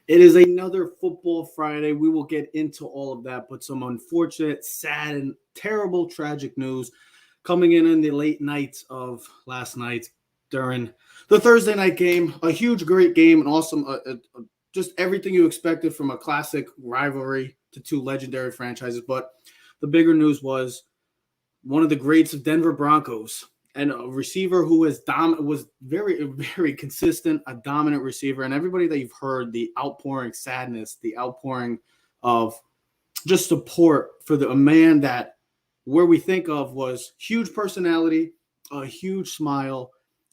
It is another Football Friday. We will get into all of that, but some unfortunate, sad, and terrible, tragic news coming in the late nights of last night during the Thursday night game. A huge, great game, and awesome, just everything you expected from a classic rivalry to two legendary franchises. But the bigger news was one of the greats of Denver Broncos and a receiver who was very, very consistent, a dominant receiver. And everybody that you've heard, the outpouring sadness, the outpouring of just support for a man that where we think of was huge personality, a huge smile,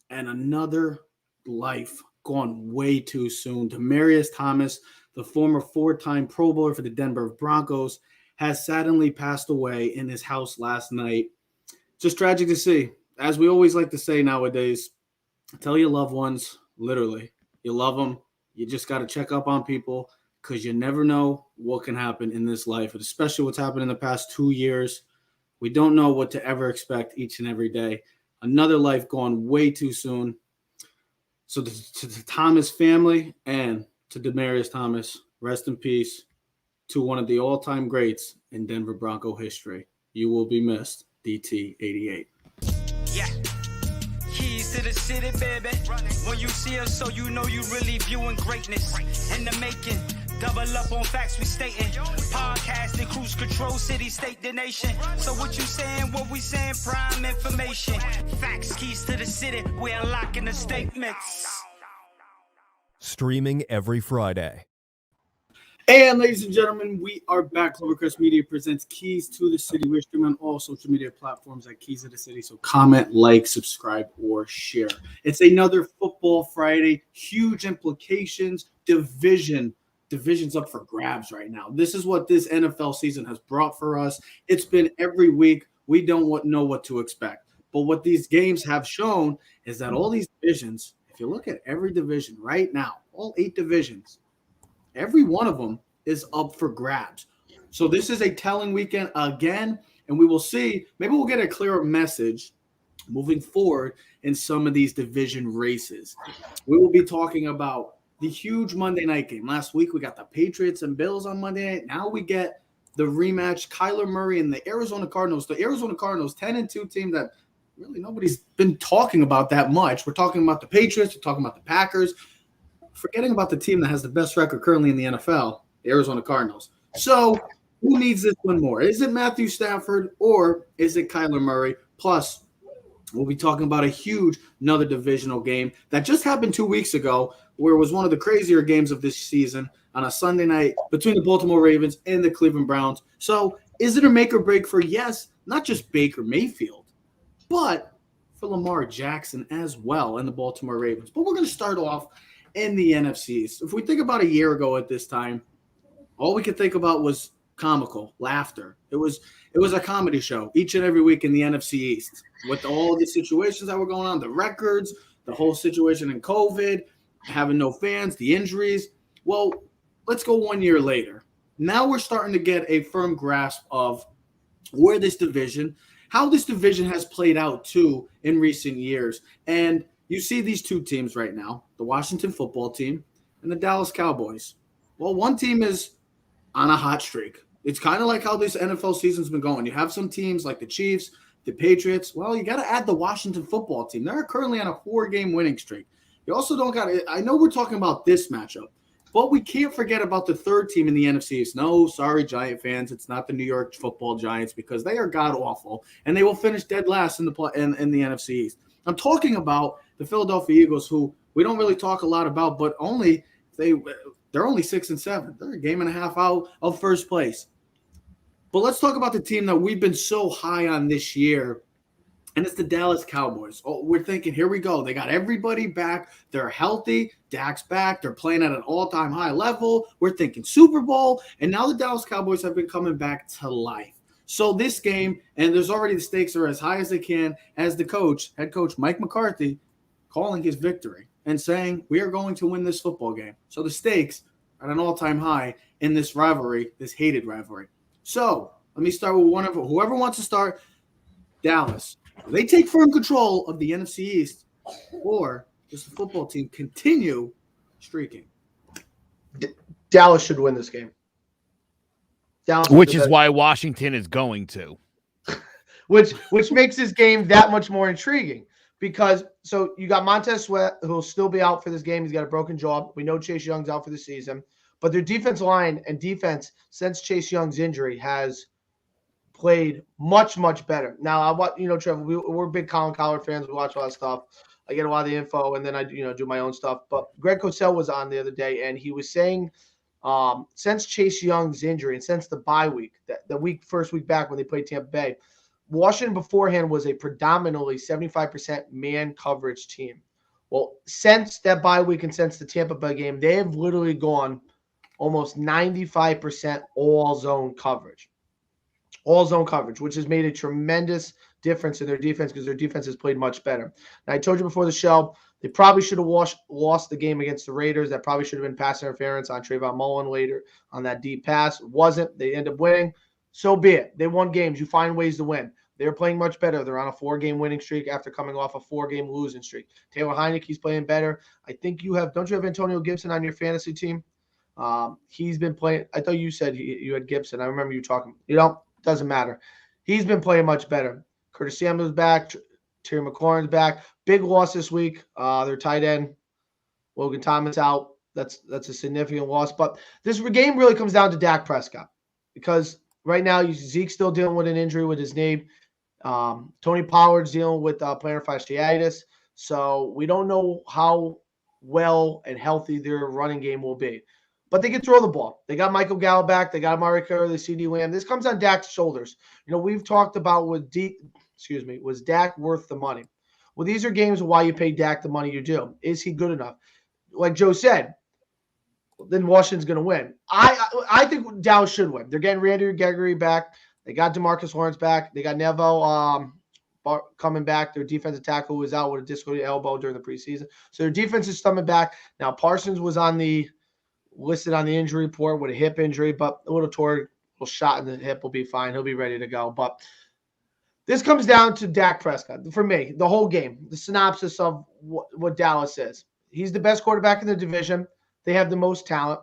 and another life gone way too soon. Demaryius Thomas, the former four-time Pro Bowler for the Denver Broncos, has suddenly passed away in his house last night. Just tragic to see. As we always like to say nowadays, tell your loved ones, literally, you love them. You just got to check up on people because you never know what can happen in this life, especially what's happened in the past 2 years. We don't know what to ever expect each and every day. Another life gone way too soon. So to the Thomas family and to Demaryius Thomas, rest in peace to one of the all-time greats in Denver Bronco history. You will be missed, DT88. Yeah. Keys to the city, baby. When you see us, so you know you really viewing greatness in the making. Double up on facts we stating. Podcasting, cruise control, city, state, the nation. So what you saying, what we saying, prime information. Facts, keys to the city, we unlocking the statements. Streaming every Friday. And ladies and gentlemen, we are back. Clovercrest Media presents Keys to the City. We're streaming on all social media platforms at Keys to the City. So comment, like, subscribe, or share. It's another Football Friday. Huge implications. Divisions up for grabs right now. This is what this NFL season has brought for us. It's been every week. We don't know what to expect. But what these games have shown is that all these divisions, if you look at every division right now, all 8 divisions, every one of them is up for grabs. So this is a telling weekend again, and we will see. Maybe we'll get a clearer message moving forward in some of these division races. We will be talking about the huge Monday night game. Last week we got the Patriots and Bills on Monday night. Now we get the rematch, Kyler Murray and the Arizona Cardinals. The Arizona Cardinals, 10-2 team that really nobody's been talking about that much. We're talking about the Patriots. We're talking about the Packers. Forgetting about the team that has the best record currently in the NFL, the Arizona Cardinals. So who needs this one more? Is it Matthew Stafford or is it Kyler Murray? Plus, we'll be talking about another divisional game that just happened 2 weeks ago where it was one of the crazier games of this season on a Sunday night between the Baltimore Ravens and the Cleveland Browns. So is it a make or break for, yes, not just Baker Mayfield, but for Lamar Jackson as well and the Baltimore Ravens? But we're going to start off in the NFC East. If we think about a year ago at this time, all we could think about was comical laughter. It was a comedy show each and every week in the NFC East with all the situations that were going on, the records, the whole situation in COVID, having no fans, the injuries. Well, let's go 1 year later. Now we're starting to get a firm grasp of how this division has played out too in recent years. And you see these two teams right now, the Washington football team and the Dallas Cowboys. Well, one team is on a hot streak. It's kind of like how this NFL season's been going. You have some teams like the Chiefs, the Patriots. Well, you got to add the Washington football team. They're currently on a 4-game winning streak. You also don't got to – I know we're talking about this matchup, but we can't forget about the third team in the NFC East. No, sorry, Giant fans. It's not the New York football Giants because they are god-awful, and they will finish dead last in the NFC East. I'm talking about the Philadelphia Eagles, who we don't really talk a lot about, but they're only 6-7. They're a game and a half out of first place. But let's talk about the team that we've been so high on this year, and it's the Dallas Cowboys. Oh, we're thinking, here we go. They got everybody back. They're healthy. Dak's back. They're playing at an all-time high level. We're thinking Super Bowl, and now the Dallas Cowboys have been coming back to life. So this game, and there's already the stakes are as high as they can as the head coach Mike McCarthy, calling his victory and saying, we are going to win this football game. So the stakes are at an all-time high in this rivalry, this hated rivalry. So let me start with whoever wants to start. Dallas. They take firm control of the NFC East, or does the football team continue streaking? Dallas should win this game. Which is why Washington is going to. Which makes this game that much more intriguing because so you got Montez Sweat who will still be out for this game. He's got a broken jaw. We know Chase Young's out for the season, but their defensive line and defense since Chase Young's injury has played much, much better. Now, Trevor, we're big Colin Cowherd fans. We watch a lot of stuff. I get a lot of the info, and then I do my own stuff. But Greg Cosell was on the other day, and he was saying since Chase Young's injury and since the bye week, the first week back when they played Tampa Bay, Washington beforehand was a predominantly 75% man coverage team. Well, since that bye week and since the Tampa Bay game, they have literally gone almost 95% all zone coverage. All zone coverage, which has made a tremendous difference in their defense because their defense has played much better. Now, I told you before the show, they probably should have lost the game against the Raiders. That probably should have been pass interference on Trayvon Mullen later on that deep pass. It wasn't. They end up winning. So be it. They won games. You find ways to win. They're playing much better. They're on a 4-game winning streak after coming off a 4-game losing streak. Taylor Heineke's playing better. I think don't you have Antonio Gibson on your fantasy team? He's been playing. I thought you said you had Gibson. I remember you talking. Doesn't matter. He's been playing much better. Curtis Samuel's back. Terry McLaurin's back. Big loss this week. Their tight end, Logan Thomas, out. That's a significant loss. But this game really comes down to Dak Prescott because right now Zeke's still dealing with an injury with his knee. Tony Pollard's dealing with plantar fasciitis. So we don't know how well and healthy their running game will be. But they can throw the ball. They got Michael Gallup back. They got Amari Cooper, the CD Lamb. This comes on Dak's shoulders. We've talked about was Dak worth the money? Well, these are games of why you pay Dak the money you do. Is he good enough? Like Joe said, then Washington's going to win. I think Dallas should win. They're getting Randy Gregory back. They got DeMarcus Lawrence back. They got Nevo coming back. Their defensive tackle was out with a dislocated elbow during the preseason. So their defense is coming back. Now, Parsons was listed on the injury report with a hip injury, but a little shot in the hip will be fine. He'll be ready to go. But this comes down to Dak Prescott. For me, the whole game, the synopsis of what Dallas is. He's the best quarterback in the division. They have the most talent.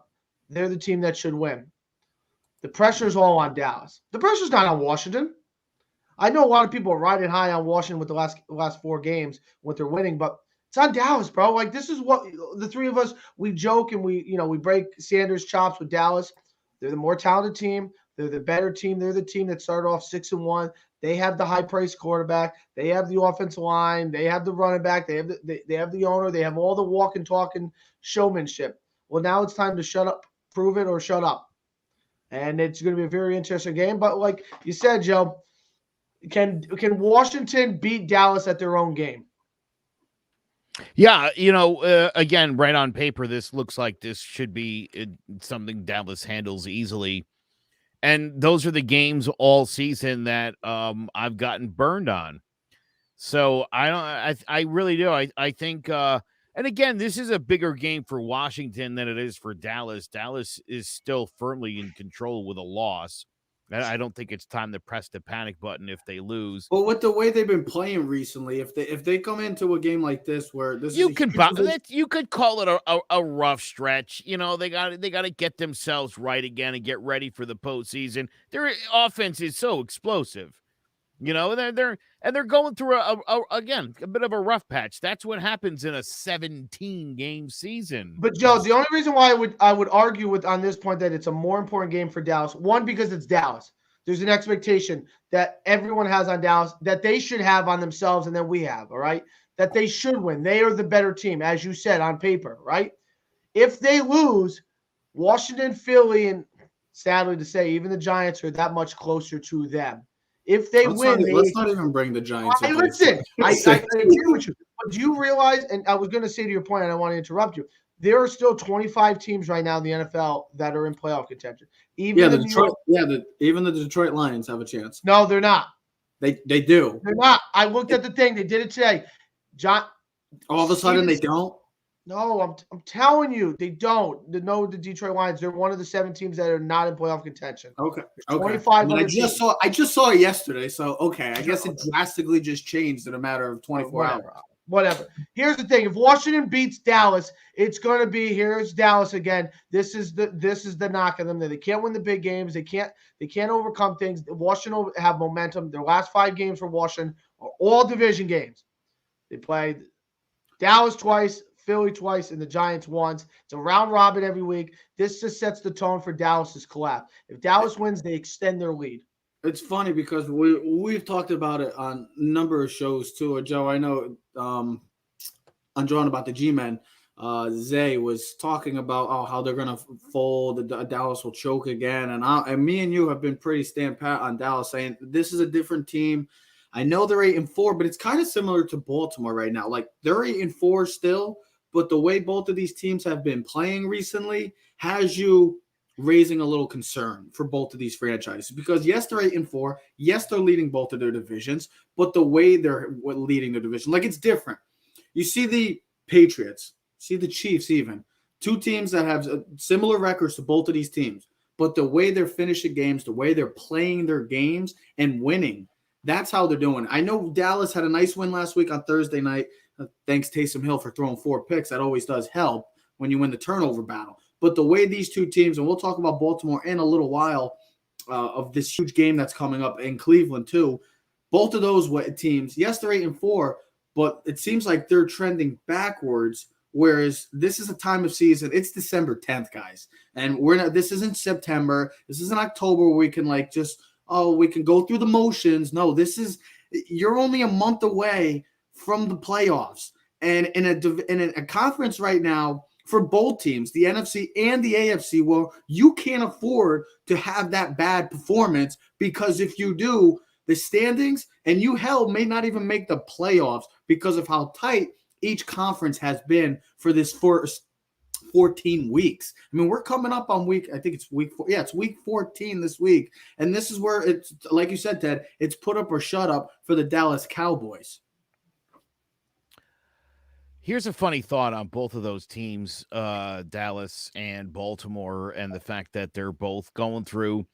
They're the team that should win. The pressure is all on Dallas. The pressure's not on Washington. I know a lot of people are riding high on Washington with the last 4 games when they're winning, but it's on Dallas, bro. Like, this is what the three of us, we joke and we break Sanders' chops with Dallas. They're the more talented team. They're the better team. They're the team that started off 6-1. They have the high-priced quarterback. They have the offensive line. They have the running back. They have the owner. They have all the walking, talking showmanship. Well, now it's time to shut up, prove it, or shut up. And it's going to be a very interesting game. But like you said, Joe, can Washington beat Dallas at their own game? Yeah, again, right on paper, this looks like this should be something Dallas handles easily. And those are the games all season that I've gotten burned on. So I really do. I think, and again, this is a bigger game for Washington than it is for Dallas. Dallas is still firmly in control with a loss. I don't think it's time to press the panic button if they lose. Well, with the way they've been playing recently, if they come into a game like this where this you could call it a rough stretch. They got to get themselves right again and get ready for the postseason. Their offense is so explosive. They're going through a bit of a rough patch. That's what happens in a 17-game season. But Joe, the only reason why I would argue on this point that it's a more important game for Dallas, one, because it's Dallas. There's an expectation that everyone has on Dallas that they should have on themselves and then we have, all right? That they should win. They are the better team, as you said, on paper, right? If they lose, Washington, Philly, and sadly to say, even the Giants are that much closer to them. If they win, let's not even bring the Giants. Listen, I agree with you. But do you realize, and I was going to say to your point, and I don't want to interrupt you, there are still 25 teams right now in the NFL that are in playoff contention. Even the Detroit Lions have a chance. No, they're not. They do. They're not. I looked at the thing. They did it today. All of a sudden they don't? No, I'm telling you, they don't. The Detroit Lions, they're one of the 7 teams that are not in playoff contention. Okay. 25. I just saw it yesterday, so okay. I guess it drastically just changed in a matter of 24 hours. whatever. Here's the thing: if Washington beats Dallas, it's going to be here's Dallas again. This is the knock on them. They can't win the big games. They can't overcome things. Washington will have momentum. Their last 5 games for Washington are all division games. They played Dallas twice, Philly twice, and the Giants once. It's a round robin every week. This just sets the tone for Dallas's collapse. If Dallas wins, they extend their lead. It's funny because we've talked about it on a number of shows too. Joe, I know I'm drawing about the G-Men. Zay was talking about how they're going to fold. Dallas will choke again. And me and you have been pretty stand pat on Dallas, saying this is a different team. I know they're 8-4, but it's kind of similar to Baltimore right now. Like they're 8-4 still, but the way both of these teams have been playing recently has you raising a little concern for both of these franchises because yes, they're 8-4. Yes, they're leading both of their divisions, but the way they're leading their division, like it's different. You see the Patriots, see the Chiefs, even 2 teams that have similar records to both of these teams, but the way they're finishing games, the way they're playing their games and winning, that's how they're doing. I know Dallas had a nice win last week on Thursday night. Thanks Taysom Hill for throwing 4 picks. That always does help when you win the turnover battle. But the way these 2 teams, and we'll talk about Baltimore in a little while of this huge game that's coming up in Cleveland too. Both of those teams, yes, they're 8-4, but it seems like they're trending backwards. Whereas this is a time of season, it's December 10th, guys, and this isn't September, this isn't October where we can we can go through the motions. No, you're only a month away from the playoffs, and in a conference right now. For both teams, the NFC and the AFC, well, you can't afford to have that bad performance because if you do, the standings and you may not even make the playoffs because of how tight each conference has been for this first 14 weeks. I mean, we're coming up on I think it's week 4. Yeah, it's week 14 this week. And this is where it's, like you said, Ted, it's put up or shut up for the Dallas Cowboys. Here's a funny thought on both of those teams, Dallas and Baltimore, and the fact that they're both going through,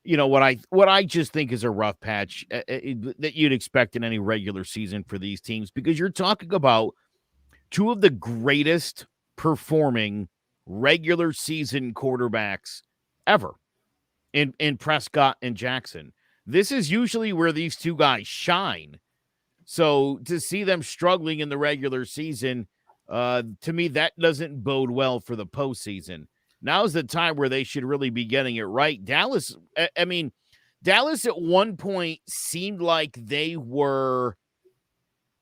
what I just think is a rough patch that you'd expect in any regular season for these teams, because you're talking about 2 of the greatest performing regular season quarterbacks ever in Prescott and Jackson. This is usually where these 2 guys shine. So to see them struggling in the regular season, to me, that doesn't bode well for the postseason. Now's the time where they should really be getting it right. Dallas at one point seemed like they were,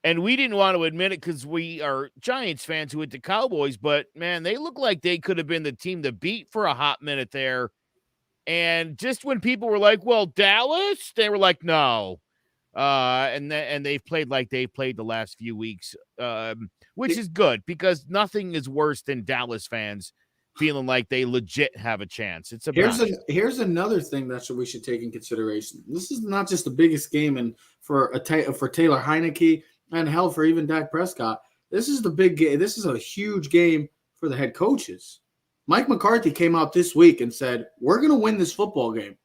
and we didn't want to admit it because we are Giants fans who went to Cowboys, but man, they look like they could have been the team to beat for a hot minute there. And just when people were like, well, Dallas, they were like, no. And they've played like they've played the last few weeks, which is good because nothing is worse than Dallas fans feeling like they legit have a chance. Here's another thing that we should take in consideration. This is not just the biggest game for Taylor Heineke and hell for even Dak Prescott. This is the big game. This is a huge game for the head coaches. Mike McCarthy came out this week and said, "We're going to win this football game."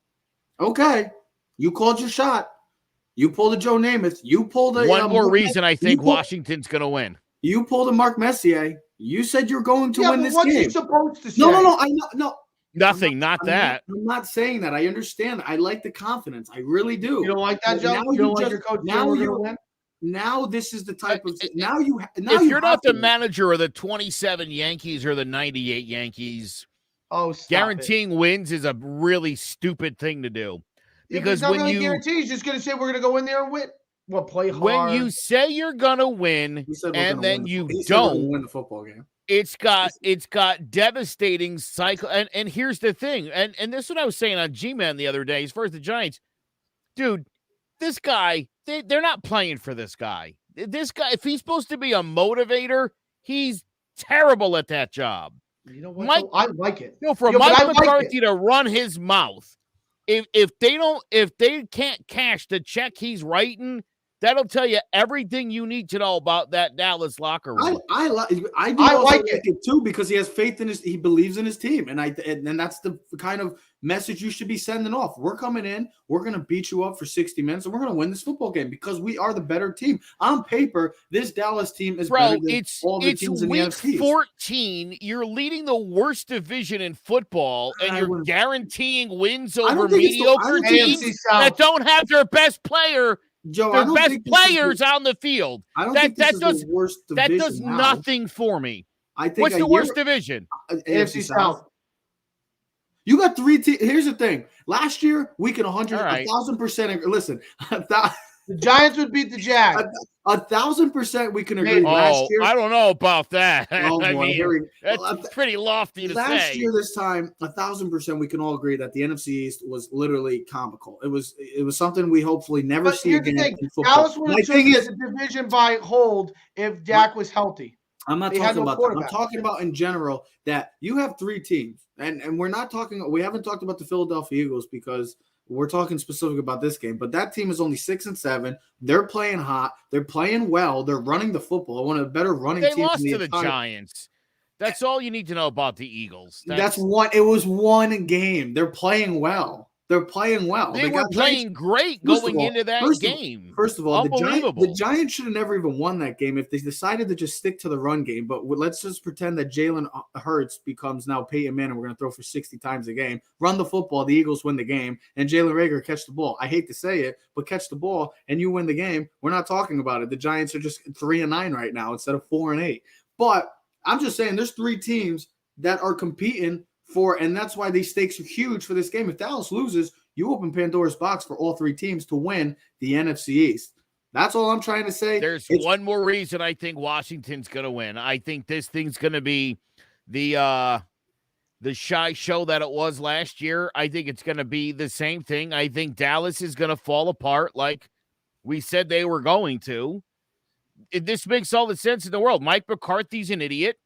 Okay, you called your shot. You pulled a Joe Namath. You pulled a one more reason I think Washington's going to win. You pulled a Mark Messier. You said you're going to win this what's game. What's he supposed to say? No. I know. No. Nothing. I'm not saying that. I understand. I like the confidence. I really do. You don't like that, Joe? You don't like your coach? Now this is the type of if you're not the manager of the 27 Yankees or the 98 Yankees, guaranteeing wins is a really stupid thing to do. Because when you guarantee, he's just going to say we're going to go in there and win. Well, play hard. When you say you're going to win and then you don't win the football game, it's got devastating cycle. And here's the thing, and this is what I was saying on G-Man the other day as far as the Giants, dude. This guy, they're not playing for this guy. This guy, if he's supposed to be a motivator, he's terrible at that job. You know what? I like it. For Mike McCarthy to run his mouth. If they can't cash the check he's writing, That'll tell you everything you need to know about that Dallas locker room. I like it too because he has faith in he believes in his team, and that's the kind of message you should be sending off. We're coming in, we're going to beat you up for 60 minutes, and we're going to win this football game because we are the better team. On paper, this Dallas team is better than all the teams in the NFC. Week 14. You're leading the worst division in football, and you're guaranteeing wins over mediocre teams that don't have their best player. Joe, their best players on the field. I don't think this is the worst division. That does nothing for me. I think what's the worst division? NFC South. You got 3 teams. Here's the thing. Last year, we can 1,000%. Listen, the Giants would beat the Jags. 1,000% we can agree. Last year, I don't know about that. Oh, I boy, mean, that's pretty lofty to say. Last year, this time, 1,000% we can all agree that the NFC East was literally comical. It was something we hopefully never see again in football. Dallas would have chosen the division by hold if Dak was healthy. I'm not talking about that. I'm talking about in general that you have 3 teams, and we're not talking. We haven't talked about the Philadelphia Eagles because we're talking specific about this game. But that team is only 6-7. They're playing hot. They're playing well. They're running the football. One of the better running teams. They lost to the Giants. That's all you need to know about the Eagles. That's one. It was one game. They're playing well. They're playing well. They were playing great going into that game. First of all, the Giants should have never even won that game if they decided to just stick to the run game. But let's just pretend that Jalen Hurts becomes now Peyton Manning. We're going to throw for 60 times a game. Run the football. The Eagles win the game. And Jalen Reagor catch the ball. I hate to say it, but catch the ball and you win the game. We're not talking about it. The Giants are just 3-9 right now instead of 4-8. But I'm just saying there's 3 teams that are competing for, and that's why these stakes are huge for this game. If Dallas loses, you open Pandora's box for all 3 teams to win the NFC East. That's all I'm trying to say. There's one more reason I think Washington's going to win. I think this thing's going to be the shy show that it was last year. I think it's going to be the same thing. I think Dallas is going to fall apart like we said they were going to. This makes all the sense in the world. Mike McCarthy's an idiot.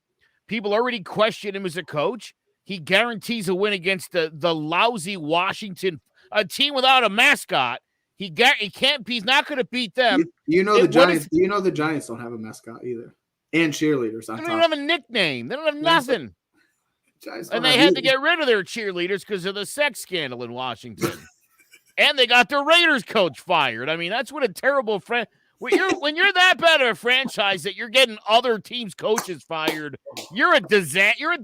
People already question him as a coach. He guarantees a win against the lousy Washington, a team without a mascot. He's not going to beat them. The Giants. The Giants don't have a mascot either, and cheerleaders. They don't even have a nickname. They don't have nothing. And they had to get rid of their cheerleaders because of the sex scandal in Washington. And they got their Raiders coach fired. I mean, that's what a terrible friend. When you're that bad of a franchise that you're getting other teams' coaches fired, you're a disaster.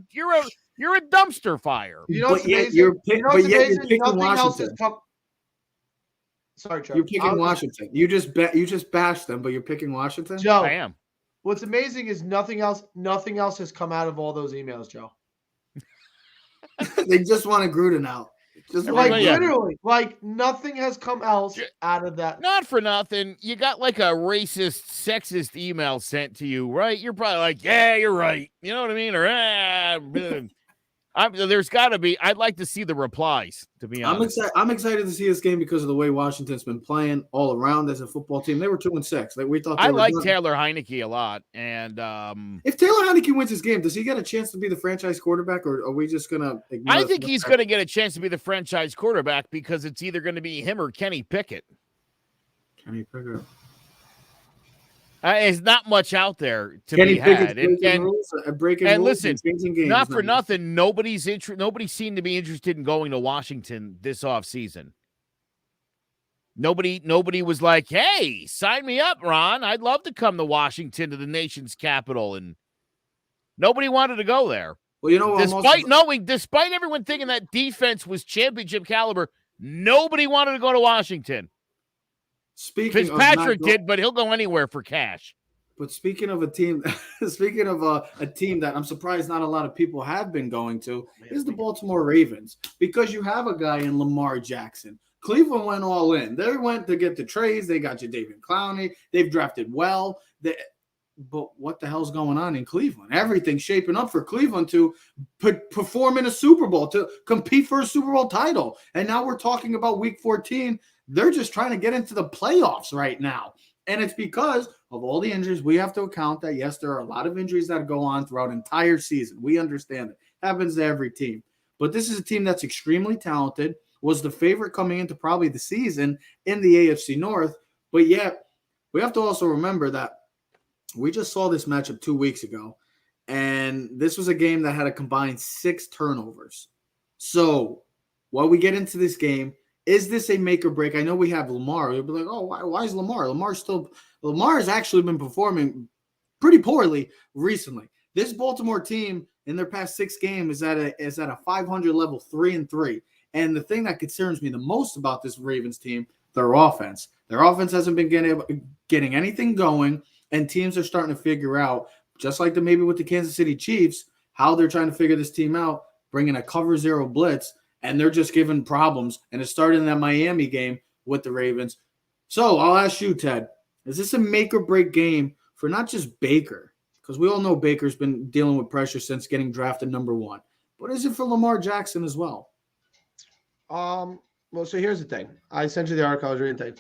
You're a dumpster fire. But yet you're picking Washington. Sorry, Chuck. You're picking Washington. You just bashed them, but you're picking Washington. Joe, I am. What's amazing is nothing else has come out of all those emails, Joe. They just want Gruden out. Literally, nothing has come else out of that. Not for nothing. You got like a racist, sexist email sent to you, right? You're probably like, yeah, you're right. You know what I mean? Or there's got to be. I'd like to see the replies, to be honest. I'm excited to see this game because of the way Washington's been playing all around as a football team. They were 2-6. We thought I like Taylor Heineke a lot. And if Taylor Heineke wins this game, does he get a chance to be the franchise quarterback, or are we just gonna ignore I think he's going to get a chance to be the franchise quarterback because it's either going to be him or Kenny Pickett. Kenny Pickett. There's not much out there to be had. And listen, games, not for nothing, nobody seemed to be interested in going to Washington this offseason. Nobody was like, hey, sign me up, Ron. I'd love to come to Washington, to the nation's capital. And nobody wanted to go there. Well, despite everyone thinking that defense was championship caliber, nobody wanted to go to Washington. Fitzpatrick did, but he'll go anywhere for cash. But speaking of a team, a team that I'm surprised not a lot of people have been going to is the Baltimore Ravens, because you have a guy in Lamar Jackson. Cleveland went all in. They went to get the trades. They got you David Clowney. They've drafted well. But what the hell's going on in Cleveland? Everything's shaping up for Cleveland to perform in a Super Bowl, to compete for a Super Bowl title. And now we're talking about Week 14. They're just trying to get into the playoffs right now. And it's because of all the injuries. We have to account that, yes, there are a lot of injuries that go on throughout an entire season. We understand it. Happens to every team. But this is a team that's extremely talented, was the favorite coming into probably the season in the AFC North. But yet, we have to also remember that we just saw this matchup 2 weeks ago, and this was a game that had a combined 6 turnovers. So while we get into this game, is this a make or break? I know we have Lamar. You'll be like, oh, why is Lamar? Lamar has actually been performing pretty poorly recently. This Baltimore team in their past 6 games is at a 500 level, 3-3. And the thing that concerns me the most about this Ravens team, their offense. Their offense hasn't been getting anything going, and teams are starting to figure out, just like maybe with the Kansas City Chiefs, how they're trying to figure this team out, bringing a cover 0 blitz, and they're just giving problems. And it started in that Miami game with the Ravens. So I'll ask you, Ted, is this a make or break game for not just Baker? Because we all know Baker's been dealing with pressure since getting drafted number 1. But is it for Lamar Jackson as well? Well, so here's the thing. I sent you the article I was reading today.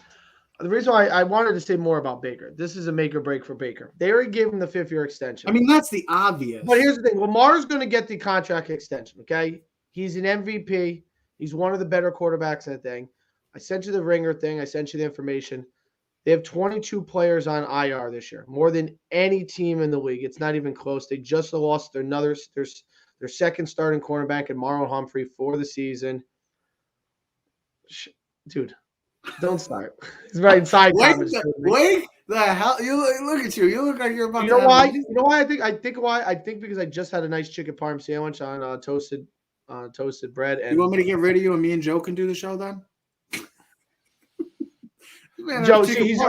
The reason why I wanted to say more about Baker, this is a make or break for Baker. They already gave him the 5th-year extension. I mean, that's the obvious. But here's the thing. Lamar's going to get the contract extension, okay? He's an MVP. He's one of the better quarterbacks in the thing. I sent you the ringer thing. I sent you the information. They have 22 players on IR this year, more than any team in the league. It's not even close. They just lost their second starting cornerback in Marlon Humphrey for the season. Dude, don't start. He's writing side comments. Wait, the hell! Look at you. You look like you're about. You know why? You know why? I think because I just had a nice chicken parm sandwich on toasted bread. And you want me to get rid of you and me and Joe can do the show then? Man, Joe, he's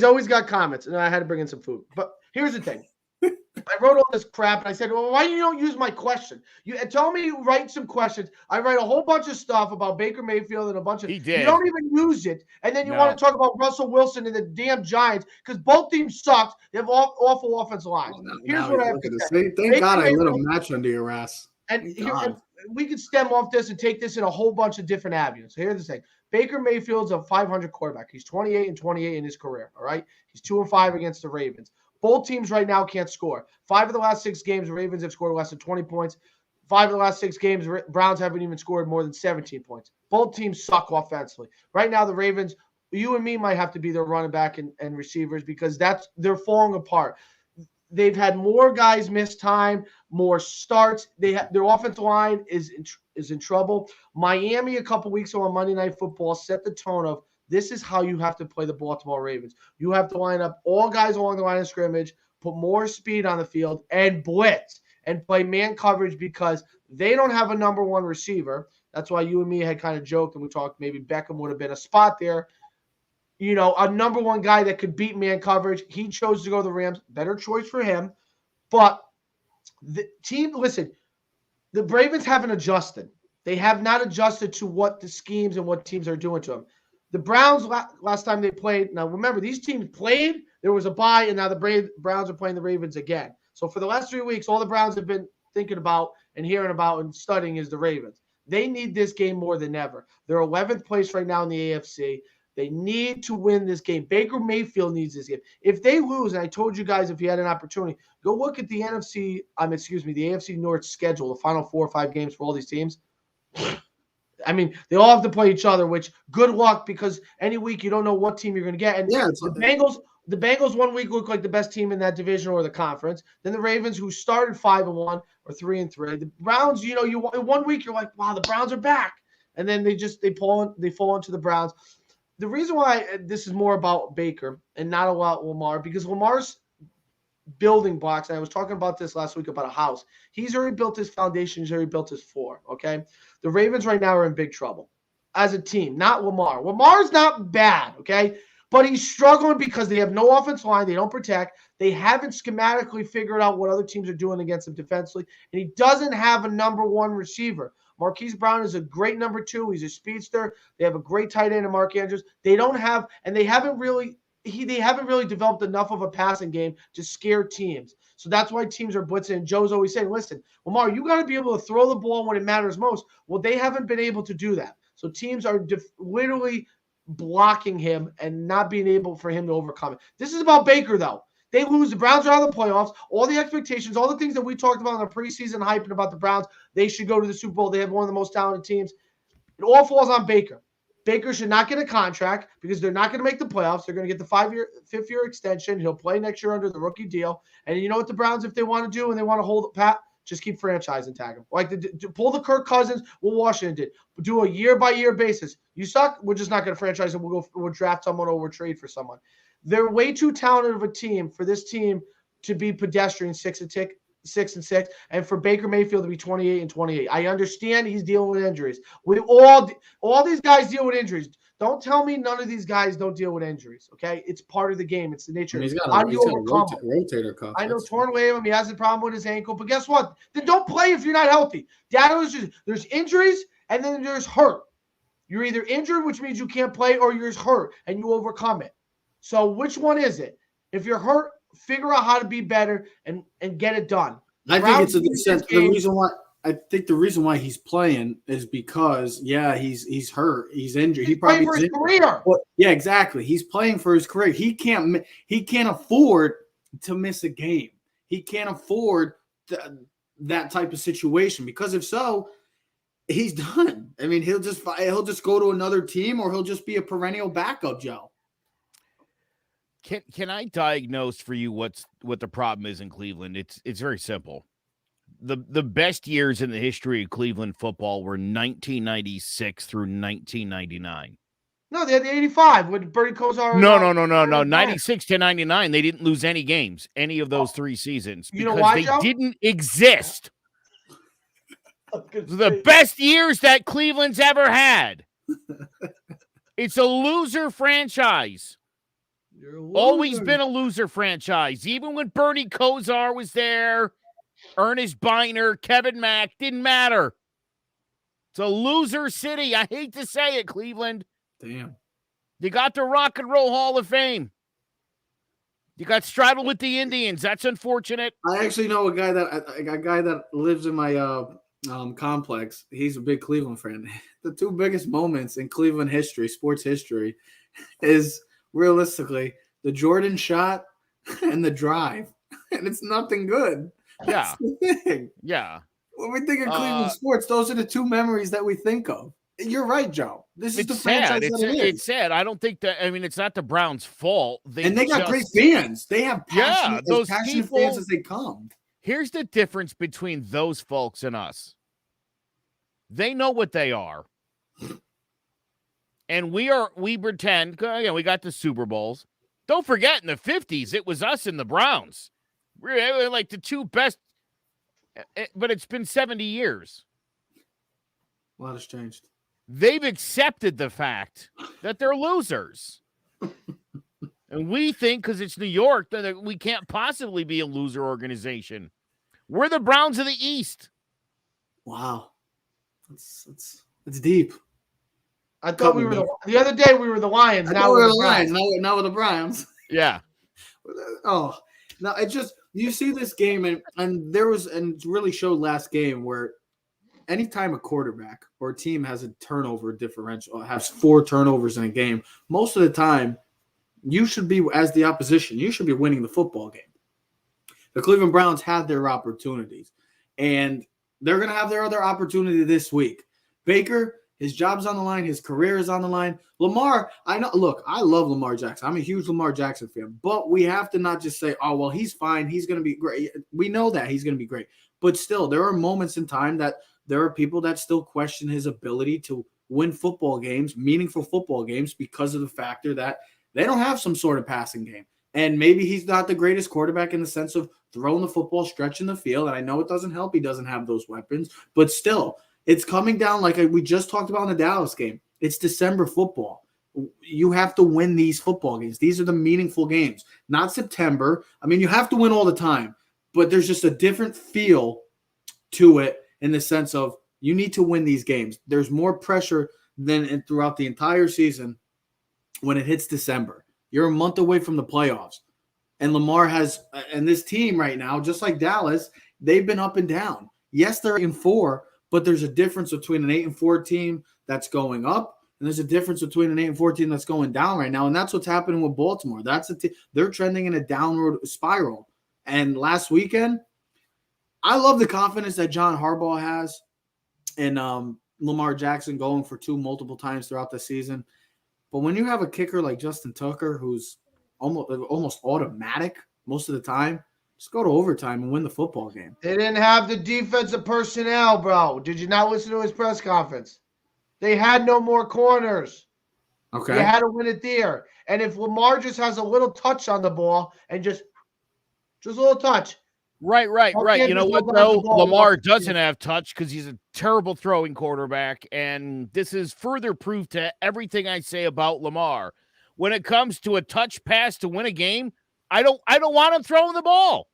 always got comments, and I had to bring in some food. But here's the thing. I wrote all this crap, and I said, well, why you don't use my question? You tell me you write some questions. I write a whole bunch of stuff about Baker Mayfield and a bunch of – you don't even use it. And then you want to talk about Russell Wilson and the damn Giants because both teams sucked. They have awful offensive lines. Here's what I have to say. Thank God I lit a match under your ass. And we could stem off this and take this in a whole bunch of different avenues. So here's the thing. Baker Mayfield's a 500 quarterback. He's 28-28 in his career, all right? He's 2-5 against the Ravens. Both teams right now can't score. 5 of the last 6 games, the Ravens have scored less than 20 points. 5 of the last 6 games, Browns haven't even scored more than 17 points. Both teams suck offensively. Right now, the Ravens, you and me might have to be their running back and receivers because they're falling apart. They've had more guys miss time, more starts. Their offensive line is in trouble. Miami a couple weeks ago on Monday Night Football set the tone of this is how you have to play the Baltimore Ravens. You have to line up all guys along the line of scrimmage, put more speed on the field, and blitz and play man coverage because they don't have a number 1 receiver. That's why you and me had kind of joked and we talked maybe Beckham would have been a spot there. You know, a number 1 guy that could beat man coverage. He chose to go to the Rams. Better choice for him. But the team, listen, the Ravens haven't adjusted. They have not adjusted to what the schemes and what teams are doing to them. The Browns, last time they played, now remember, these teams played, there was a bye, and now the Browns are playing the Ravens again. So for the last 3 weeks, all the Browns have been thinking about and hearing about and studying is the Ravens. They need this game more than ever. They're 11th place right now in the AFC. They need to win this game. Baker Mayfield needs this game. If they lose, and I told you guys if you had an opportunity, go look at the AFC North schedule, the final 4 or 5 games for all these teams. I mean, they all have to play each other, which good luck because any week you don't know what team you're going to get. And the Bengals 1 week look like the best team in that division or the conference. Then the Ravens, who started 5-1 or 3-3. The Browns, you 1 week you're like, wow, the Browns are back, and then they fall into the Browns. The reason why this is more about Baker and not about Lamar because Lamar's building blocks, and I was talking about this last week about a house. He's already built his foundation. He's already built his floor, okay? The Ravens right now are in big trouble as a team, not Lamar. Lamar's not bad, okay? But he's struggling because they have no offensive line. They don't protect. They haven't schematically figured out what other teams are doing against him defensively, and he doesn't have a number 1 receiver. Marquise Brown is a great number 2. He's a speedster. They have a great tight end in Mark Andrews. They haven't really developed enough of a passing game to scare teams. So that's why teams are blitzing. And Joe's always saying, listen, Lamar, you got to be able to throw the ball when it matters most. Well, they haven't been able to do that. So teams are literally blocking him and not being able for him to overcome it. This is about Baker, though. They lose. The Browns are out of the playoffs. All the expectations, all the things that we talked about in the preseason hyping about the Browns, they should go to the Super Bowl. They have one of the most talented teams. It all falls on Baker. Baker should not get a contract because they're not going to make the playoffs. They're going to get the fifth-year extension. He'll play next year under the rookie deal. And you know what the Browns, if they want to do and they want to hold it pat, just keep franchising tag him. Like pull the Kirk Cousins, what Washington did. Do a year-by-year basis. You suck, we're just not going to franchise him. We'll draft someone or we'll trade for someone. They're way too talented of a team for this team to be pedestrian 6-6, and for Baker Mayfield to be 28-28. I understand he's dealing with injuries. We all these guys deal with injuries. Don't tell me none of these guys don't deal with injuries. Okay, it's part of the game. It's the nature. He's got How a do you overcome rotator cuff. I know torn labrum. He has a problem with his ankle, but guess what? Then don't play if you're not healthy. There's injuries and then there's hurt. You're either injured, which means you can't play, or you're hurt and you overcome it. So which one is it? If you're hurt, figure out how to be better and get it done. I think it's a good sense. The reason why he's playing is because he's hurt, he's injured. He's playing for his career. Well, yeah, exactly. He's playing for his career. He can't afford to miss a game. He can't afford that type of situation, because if so, he's done. I mean, he'll just go to another team, or he'll just be a perennial backup, Joe. Can I diagnose for you what the problem is in Cleveland? It's very simple. The best years in the history of Cleveland football were 1996 through 1999. No, they had the 85 with Bernie Kosar. No. 96 to 99, they didn't lose any games, any of those 3 seasons, You know because why, they Joe? didn't exist. The best years that Cleveland's ever had. It's a loser franchise. Always been a loser franchise. Even when Bernie Kosar was there, Ernest Biner, Kevin Mack, didn't matter. It's a loser city. I hate to say it, Cleveland. Damn. You got the Rock and Roll Hall of Fame. You got straddled with the Indians. That's unfortunate. I actually know a guy that lives in my complex. He's a big Cleveland fan. The 2 biggest moments in Cleveland history, sports history, is realistically the Jordan shot and the drive, and it's nothing good. Yeah. That's the thing. Yeah. When we think of Cleveland sports, those are the 2 memories that we think of. You're right, Joe. This is the franchise that it is. It's sad. I don't think that. I mean, it's not the Browns' fault. They got great fans. They have passionate fans as they come. Here's the difference between those folks and us. They know what they are. And we pretend, again, we got the Super Bowls. Don't forget, in the 50s, it was us and the Browns. We're like the 2 best, but it's been 70 years. A lot has changed. They've accepted the fact that they're losers. And we think, because it's New York, that we can't possibly be a loser organization. We're the Browns of the East. Wow. It's deep. I thought we were the other day we were the Lions. Now we're the Lions. Now we're the Browns. Yeah. Oh, no, it just, you see this game, and it really showed last game where anytime a quarterback or a team has a turnover differential, has 4 turnovers in a game, most of the time, you should be, as the opposition, you should be winning the football game. The Cleveland Browns had their opportunities, and they're going to have their other opportunity this week. Baker, his job's on the line. His career is on the line. Lamar, I love Lamar Jackson. I'm a huge Lamar Jackson fan. But we have to not just say, oh, well, he's fine. He's going to be great. We know that he's going to be great. But still, there are moments in time that there are people that still question his ability to win football games, meaningful football games, because of the factor that they don't have some sort of passing game. And maybe he's not the greatest quarterback in the sense of throwing the football, stretching the field. And I know it doesn't help. He doesn't have those weapons. But still, it's coming down like we just talked about in the Dallas game. It's December football. You have to win these football games. These are the meaningful games, not September. I mean, you have to win all the time, but there's just a different feel to it in the sense of you need to win these games. There's more pressure than throughout the entire season when it hits December. You're a month away from the playoffs. And Lamar has, and this team right now, just like Dallas, they've been up and down. Yes, they're 8-4, but there's a difference between an 8-4 team that's going up, and there's a difference between an 8-4 team that's going down right now. And that's what's happening with Baltimore. They're trending in a downward spiral. And last weekend, I love the confidence that John Harbaugh has. And Lamar Jackson going for 2 multiple times throughout the season. But when you have a kicker like Justin Tucker, who's almost automatic most of the time, just go to overtime and win the football game. They didn't have the defensive personnel, bro. Did you not listen to his press conference? They had no more corners. Okay. You had to win it there. And if Lamar just has a little touch on the ball and just a little touch. Right. You know what, though? Lamar doesn't have touch because he's a terrible throwing quarterback, and this is further proof to everything I say about Lamar. When it comes to a touch pass to win a game, I don't want him throwing the ball.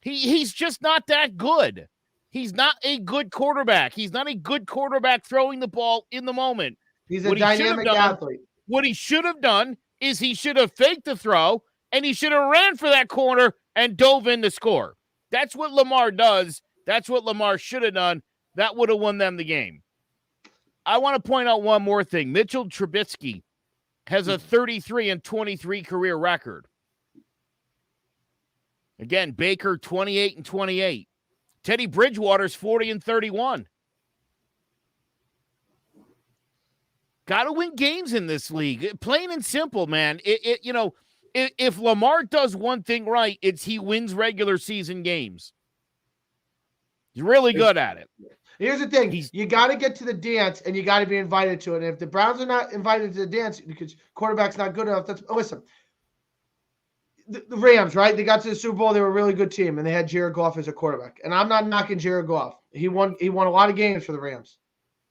He's just not that good. He's not a good quarterback. He's not a good quarterback throwing the ball in the moment. He's a dynamic athlete. What he should have done is he should have faked the throw, and he should have ran for that corner and dove in to score. That's what Lamar does. That's what Lamar should have done. That would have won them the game. I want to point out one more thing. Mitchell Trubisky has a 33-23 career record. Again, Baker 28-28. Teddy Bridgewater's 40-31. Got to win games in this league. Plain and simple, man. If Lamar does one thing right, it's he wins regular season games. He's really good at it. Here's the thing. You got to get to the dance, and you got to be invited to it. And if the Browns are not invited to the dance because quarterback's not good enough, listen. The Rams, right? They got to the Super Bowl. They were a really good team, and they had Jared Goff as a quarterback. And I'm not knocking Jared Goff. He won a lot of games for the Rams.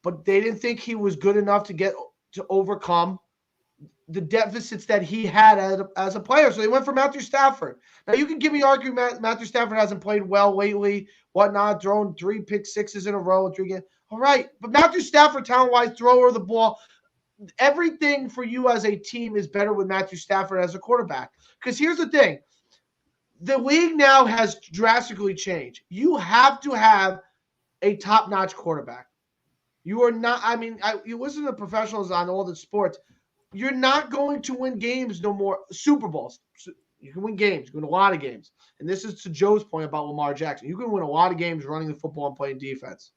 But they didn't think he was good enough to overcome the deficits that he had as a player. So they went for Matthew Stafford. Now, you can give me argument Matthew Stafford hasn't played well lately, whatnot, thrown 3 pick-sixes in a row. 3 games. All right. But Matthew Stafford, talent-wise, thrower of the ball, everything for you as a team is better with Matthew Stafford as a quarterback. Because here's the thing. The league now has drastically changed. You have to have a top-notch quarterback. You are not – you listen to professionals on all the sports. You're not going to win games no more. Super Bowls. You can win games. You can win a lot of games. And this is to Joe's point about Lamar Jackson. You can win a lot of games running the football and playing defense.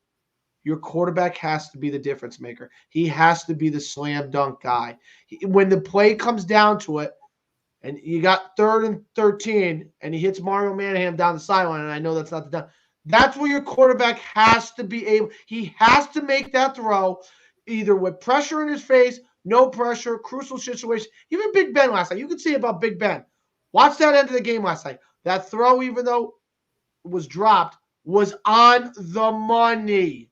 Your quarterback has to be the difference maker. He has to be the slam dunk guy. When the play comes down to it, and you got 3rd and 13, and he hits Mario Manningham down the sideline, and I know that's not the down. That's where your quarterback has to be able. He has to make that throw either with pressure in his face, no pressure, crucial situation. Even Big Ben last night. You could see about Big Ben. Watch that end of the game last night. That throw, even though it was dropped, was on the money.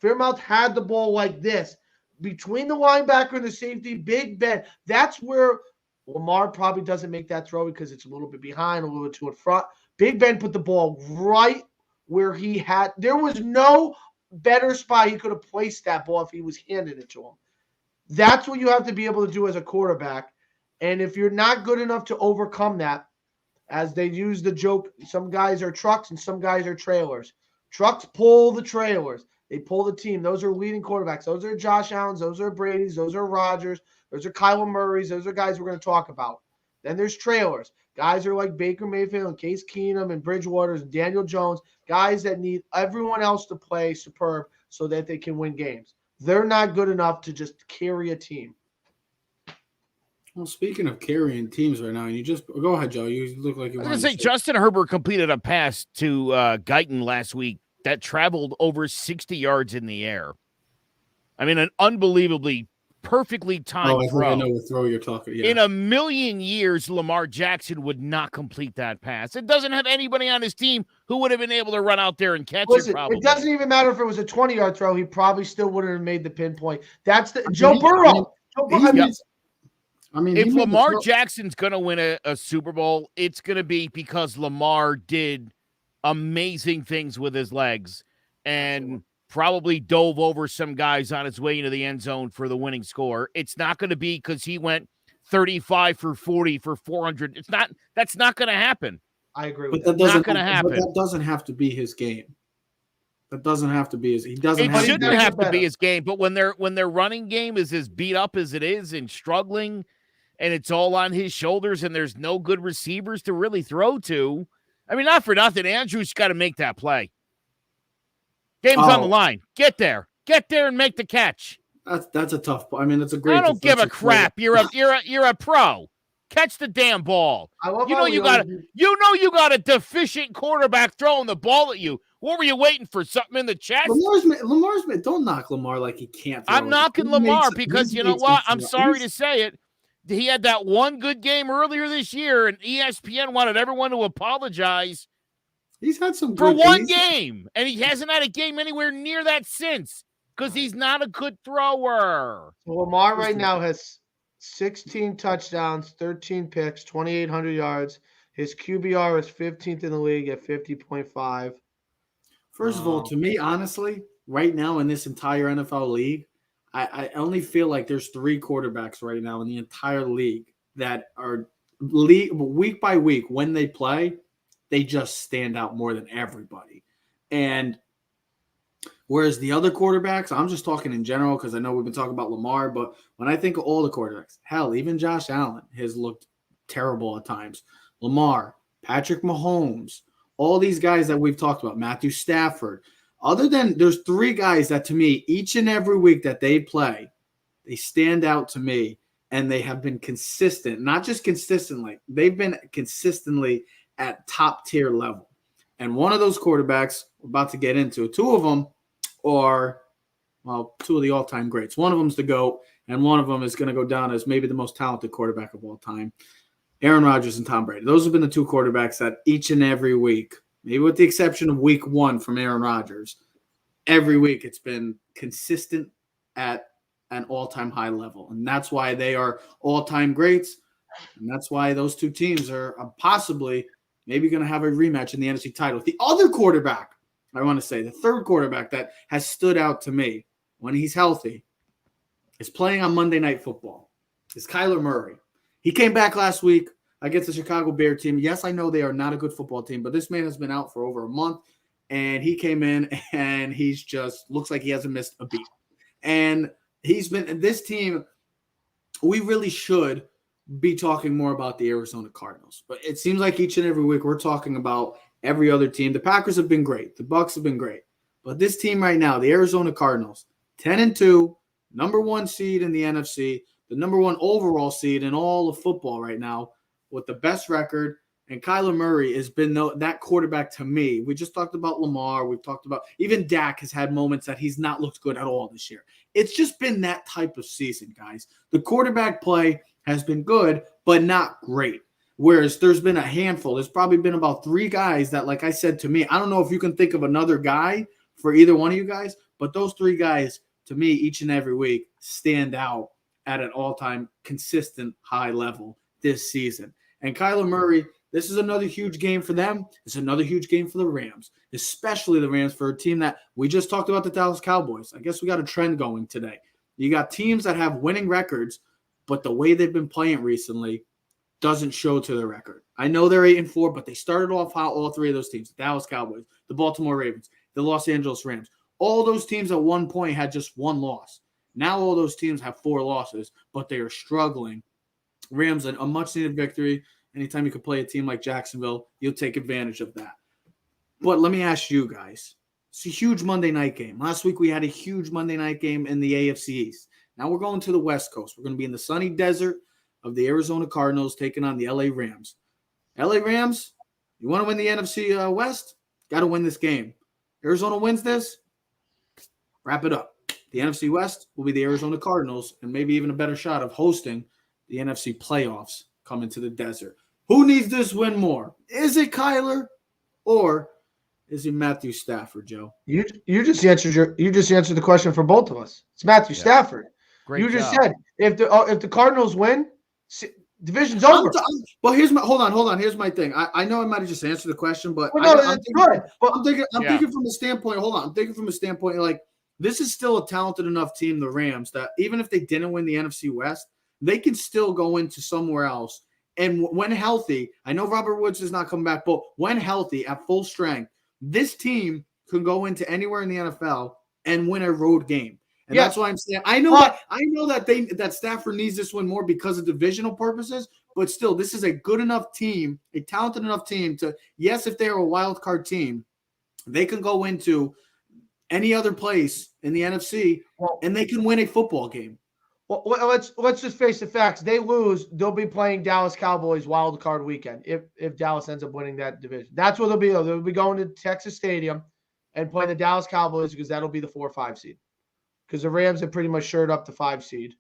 Fairmouth had the ball like this. Between the linebacker and the safety, Big Ben. That's where Lamar probably doesn't make that throw because it's a little bit behind, a little bit too in front. Big Ben put the ball right where he had. There was no better spot he could have placed that ball if he was handing it to him. That's what you have to be able to do as a quarterback. And if you're not good enough to overcome that, as they use the joke, some guys are trucks and some guys are trailers. Trucks pull the trailers. They pull the team. Those are leading quarterbacks. Those are Josh Allens. Those are Brady's. Those are Rodgers. Those are Kyler Murray's. Those are guys we're going to talk about. Then there's trailers. Guys are like Baker Mayfield and Case Keenum and Bridgewater and Daniel Jones. Guys that need everyone else to play superb so that they can win games. They're not good enough to just carry a team. Well, speaking of carrying teams right now, and you just go ahead, Joe. You look like you want to say Justin Herbert completed a pass to Guyton last week that traveled over 60 yards in the air. I mean, an unbelievably perfectly timed throw. I know what throw you're talking. Yeah. In a million years, Lamar Jackson would not complete that pass. It doesn't have anybody on his team who would have been able to run out there and catch it. Probably. It doesn't even matter if it was a 20-yard throw. He probably still wouldn't have made the pinpoint. That's the Joe Burrow. If Lamar Jackson's going to win a Super Bowl, it's going to be because Lamar did amazing things with his legs and probably dove over some guys on his way into the end zone for the winning score. It's not going to be because he went 35 for 40 for 400. That's not going to happen. I agree with that. That's not going to happen. But that doesn't have to be his game. That doesn't have to be his. He doesn't. It shouldn't have to be his game. But when their running game is as beat up as it is and struggling, and it's all on his shoulders, and there's no good receivers to really throw to. I mean, not for nothing, Andrew's got to make that play. Game's on the line. Get there. Get there and make the catch. That's a tough. I mean, that's a great. I don't give a defensive play. crap. You're a pro. Catch the damn ball. I love You how know we you got a deficient quarterback throwing the ball at you. What were you waiting for? Something in the chest? Lamar's don't knock Lamar like he can't throw. I'm knocking Lamar because you know what? I'm sorry to say. say it. He had that one good game earlier this year, and ESPN wanted everyone to apologize He's had some for good one game, and he hasn't had a game anywhere near that since because he's not a good thrower. So Lamar right now has 16 touchdowns, 13 picks, 2,800 yards. His QBR is 15th in the league at 50.5. First of all, to me, honestly, right now in this entire NFL league, I only feel like there's 3 quarterbacks right now in the entire league that are week by week when they play, they just stand out more than everybody. And whereas the other quarterbacks, I'm just talking in general because I know we've been talking about Lamar, but when I think of all the quarterbacks, hell, even Josh Allen has looked terrible at times. Lamar, Patrick Mahomes, all these guys that we've talked about, Matthew Stafford. Other than there's 3 guys that to me, each and every week that they play, they stand out to me and they have been consistent, not just consistently, they've been consistently at top tier level. And one of those quarterbacks we're about to get into, 2 of them are, well, 2 of the all-time greats. One of them's the GOAT, and one of them is going to go down as maybe the most talented quarterback of all time, Aaron Rodgers and Tom Brady. Those have been the 2 quarterbacks that each and every week, maybe with the exception of week 1 from Aaron Rodgers, every week it's been consistent at an all-time high level. And that's why they are all-time greats. And that's why those 2 teams are possibly maybe going to have a rematch in the NFC title. The other quarterback, I want to say, the 3rd quarterback that has stood out to me when he's healthy is playing on Monday Night Football, is Kyler Murray. He came back last week against the Chicago Bear team. Yes, I know they are not a good football team, but this man has been out for over a month, and he came in, and he's just looks like he hasn't missed a beat. And he's been – this team, we really should be talking more about the Arizona Cardinals. But it seems like each and every week we're talking about every other team. The Packers have been great. The Bucs have been great. But this team right now, the Arizona Cardinals, 10-2, number 1 seed in the NFC, the number 1 overall seed in all of football right now with the best record. And Kyler Murray has been that quarterback to me. We just talked about Lamar. We've talked about even Dak has had moments that he's not looked good at all this year. It's just been that type of season, guys. The quarterback play has been good, but not great. Whereas there's been a handful. There's probably been about 3 guys that, like I said to me, I don't know if you can think of another guy for either one of you guys, but those 3 guys, to me, each and every week stand out at an all-time consistent high level this season. And Kyler Murray, this is another huge game for them. It's another huge game for the Rams, especially the Rams for a team that we just talked about, the Dallas Cowboys. I guess we got a trend going today. You got teams that have winning records, but the way they've been playing recently doesn't show to their record. I know they're 8-4, but they started off hot, all 3 of those teams, the Dallas Cowboys, the Baltimore Ravens, the Los Angeles Rams. All those teams at one point had just 1 loss. Now all those teams have 4 losses, but they are struggling. Rams, a much-needed victory. Anytime you can play a team like Jacksonville, you'll take advantage of that. But let me ask you guys. It's a huge Monday night game. Last week we had a huge Monday night game in the AFC East. Now we're going to the West Coast. We're going to be in the sunny desert of the Arizona Cardinals taking on the LA Rams. LA Rams, you want to win the NFC West? Got to win this game. Arizona wins this, wrap it up. The NFC West will be the Arizona Cardinals and maybe even a better shot of hosting the NFC playoffs coming to the desert. Who needs this win more? Is it Kyler or is it Matthew Stafford, Joe? You just answered the question for both of us. It's Matthew Stafford. Great you just job. said if the Cardinals win, division's over. Well, here's my hold on. Here's my thing. I know I might have just answered the question, but I'm thinking from a standpoint. Hold on, I'm thinking from a standpoint like this is still a talented enough team, the Rams, that even if they didn't win the NFC West, they can still go into somewhere else. And when healthy, I know Robert Woods is not coming back, but when healthy at full strength, this team can go into anywhere in the NFL and win a road game. And that's why I'm saying I know that Stafford needs this one more because of divisional purposes, but still, this is a good enough team, a talented enough team to, yes, if they're a wild card team, they can go into any other place in the NFC, and they can win a football game. Well, let's just face the facts. They lose, they'll be playing Dallas Cowboys wild card weekend if Dallas ends up winning that division. That's what they'll be. They'll be going to Texas Stadium and playing the Dallas Cowboys because that'll be the 4 or 5 seed. Because the Rams have pretty much shored up the 5 seed.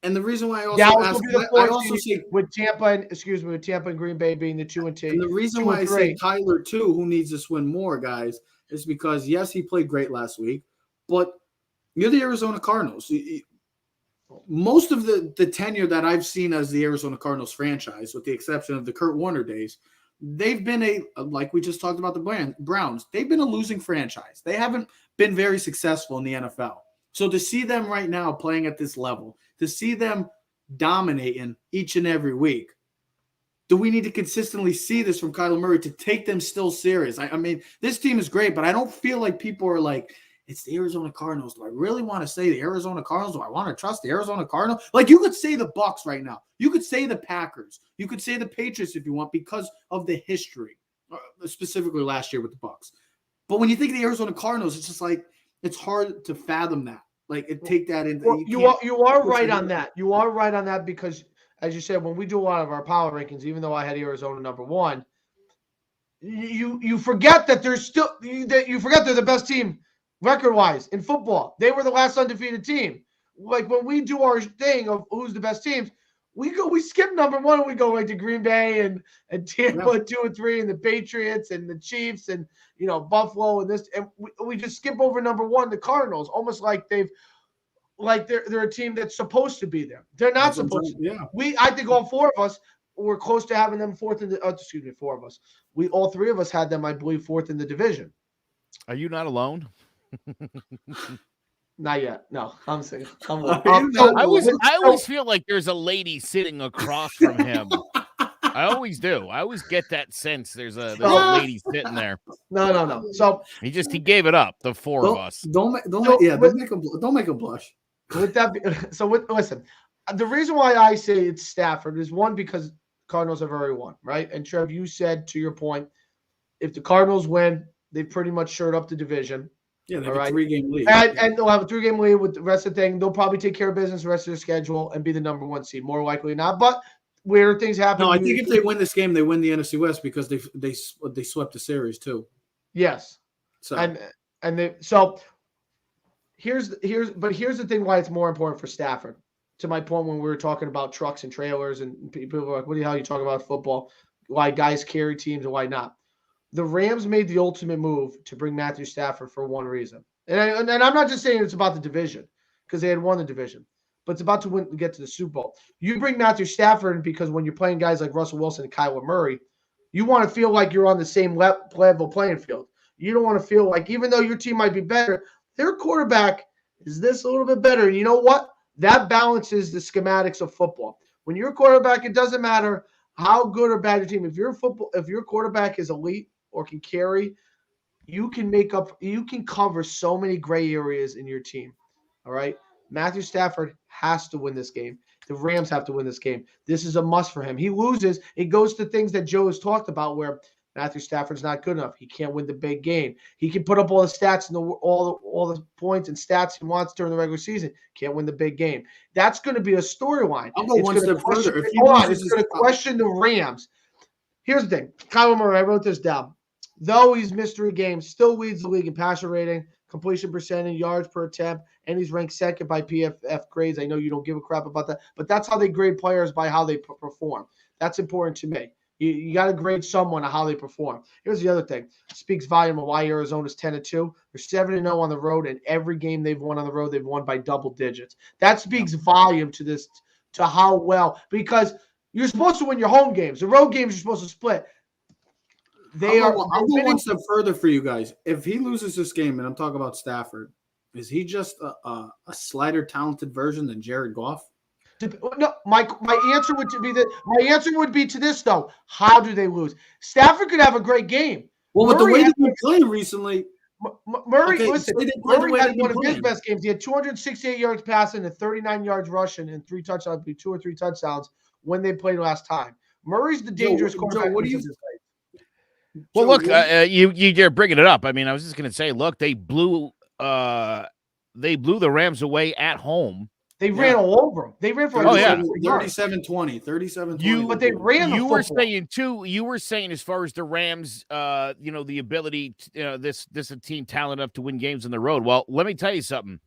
And the reason why I also Dallas ask, will be the I 4 also seed say with Tampa and Green Bay being the 2 and 2. And the reason why I say Kyler too, who needs to win more, guys, is because yes, he played great last week, but you're the Arizona Cardinals. Most of the tenure that I've seen as the Arizona Cardinals franchise, with the exception of the Kurt Warner days, they've been like we just talked about the Browns, they've been a losing franchise. They haven't been very successful in the NFL. So to see them right now playing at this level, to see them dominating each and every week, do we need to consistently see this from Kyler Murray to take them still serious? I mean, this team is great, but I don't feel like people are like, it's the Arizona Cardinals. Do I really want to say the Arizona Cardinals? Do I want to trust the Arizona Cardinals? Like, you could say the Bucs right now. You could say the Packers. You could say the Patriots if you want because of the history, specifically last year with the Bucs. But when you think of the Arizona Cardinals, it's just like it's hard to fathom that. Like, take that into. Well, you are right on that. You are right on that because, as you said, when we do a lot of our power rankings, even though I had Arizona number 1, you forget that you forget they're the best team record-wise in football. They were the last undefeated team. Like when we do our thing of who's the best teams, we skip number 1 and we go like to Green Bay and Tampa 2 and 3 and the Patriots and the Chiefs and Buffalo and this, and we just skip over number 1, the Cardinals, almost like they're a team that's supposed to be there. They're not supposed to. Yeah. I think all 4 of us were close to having them 4th in the 4 of us. All 3 of us had them, I believe, 4th in the division. Are you not alone? Not yet. No, I'm saying. I always feel like there's a lady sitting across from him. I always do. I always get that sense there's a lady sitting there. No. So he gave it up. The 4 of us. Don't make him blush. With that, listen. The reason why I say it's Stafford is, 1, because Cardinals have already won, right? And Trev, you said, to your point, if the Cardinals win, they've pretty much shored up the division. Yeah, they have a 3-game lead. And they'll have a 3-game lead with the rest of the thing. They'll probably take care of business the rest of their schedule and be the number 1 seed, more likely not. But weird things happen. No, I think if they win this game, they win the NFC West because they swept the series too. Yes. So here's the thing why it's more important for Stafford. To my point when we were talking about trucks and trailers and people were like, what the hell are you talking about football? Why guys carry teams and why not? The Rams made the ultimate move to bring Matthew Stafford for one reason. And I'm not just saying it's about the division because they had won the division, but it's about to get to the Super Bowl. You bring Matthew Stafford because when you're playing guys like Russell Wilson and Kyler Murray, you want to feel like you're on the same level playing field. You don't want to feel like, even though your team might be better, their quarterback is this a little bit better. And you know what? That balances the schematics of football. When you're a quarterback, it doesn't matter how good or bad your team. If your quarterback is elite or can carry, you can cover so many gray areas in your team. All right. Matthew Stafford has to win this game. The Rams have to win this game. This is a must for him. He loses, it goes to things that Joe has talked about where Matthew Stafford's not good enough. He can't win the big game. He can put up all the stats and all the points and stats he wants during the regular season. Can't win the big game. That's going to be a storyline. I'll go one step further. It's going to question the Rams. Here's the thing. Kyler Murray, I wrote this down. Though he's mystery game, still leads the league in passer rating, completion percentage, yards per attempt, and he's ranked 2nd by PFF grades. I know you don't give a crap about that, but that's how they grade players, by how they perform. That's important to me. You got to grade someone on how they perform. Here's the other thing. Speaks volume of why Arizona's 10-2. They're 7-0 on the road, and every game they've won on the road, they've won by double digits. That speaks volume to how well, because you're supposed to win your home games. The road games you're supposed to split. I'll go one step further for you guys. If he loses this game, and I'm talking about Stafford, is he just a slighter talented version than Jared Goff? No, my answer would be to this though. How do they lose? Stafford could have a great game. Well, with the way they've been playing recently, Murray had one of his best games. He had 268 yards passing and 39 yards rushing and 3 touchdowns, 2 or 3 touchdowns when they played last time. Murray's the dangerous quarterback. What do you? Well, look, you're bringing it up. I mean, I was just going to say, look, they blew they blew the Rams away at home. They ran all over them. They ran for like 37-20, 37-20. But they ran the football. You were saying as far as the Rams, the ability, this a team talent enough to win games on the road. Well, let me tell you something.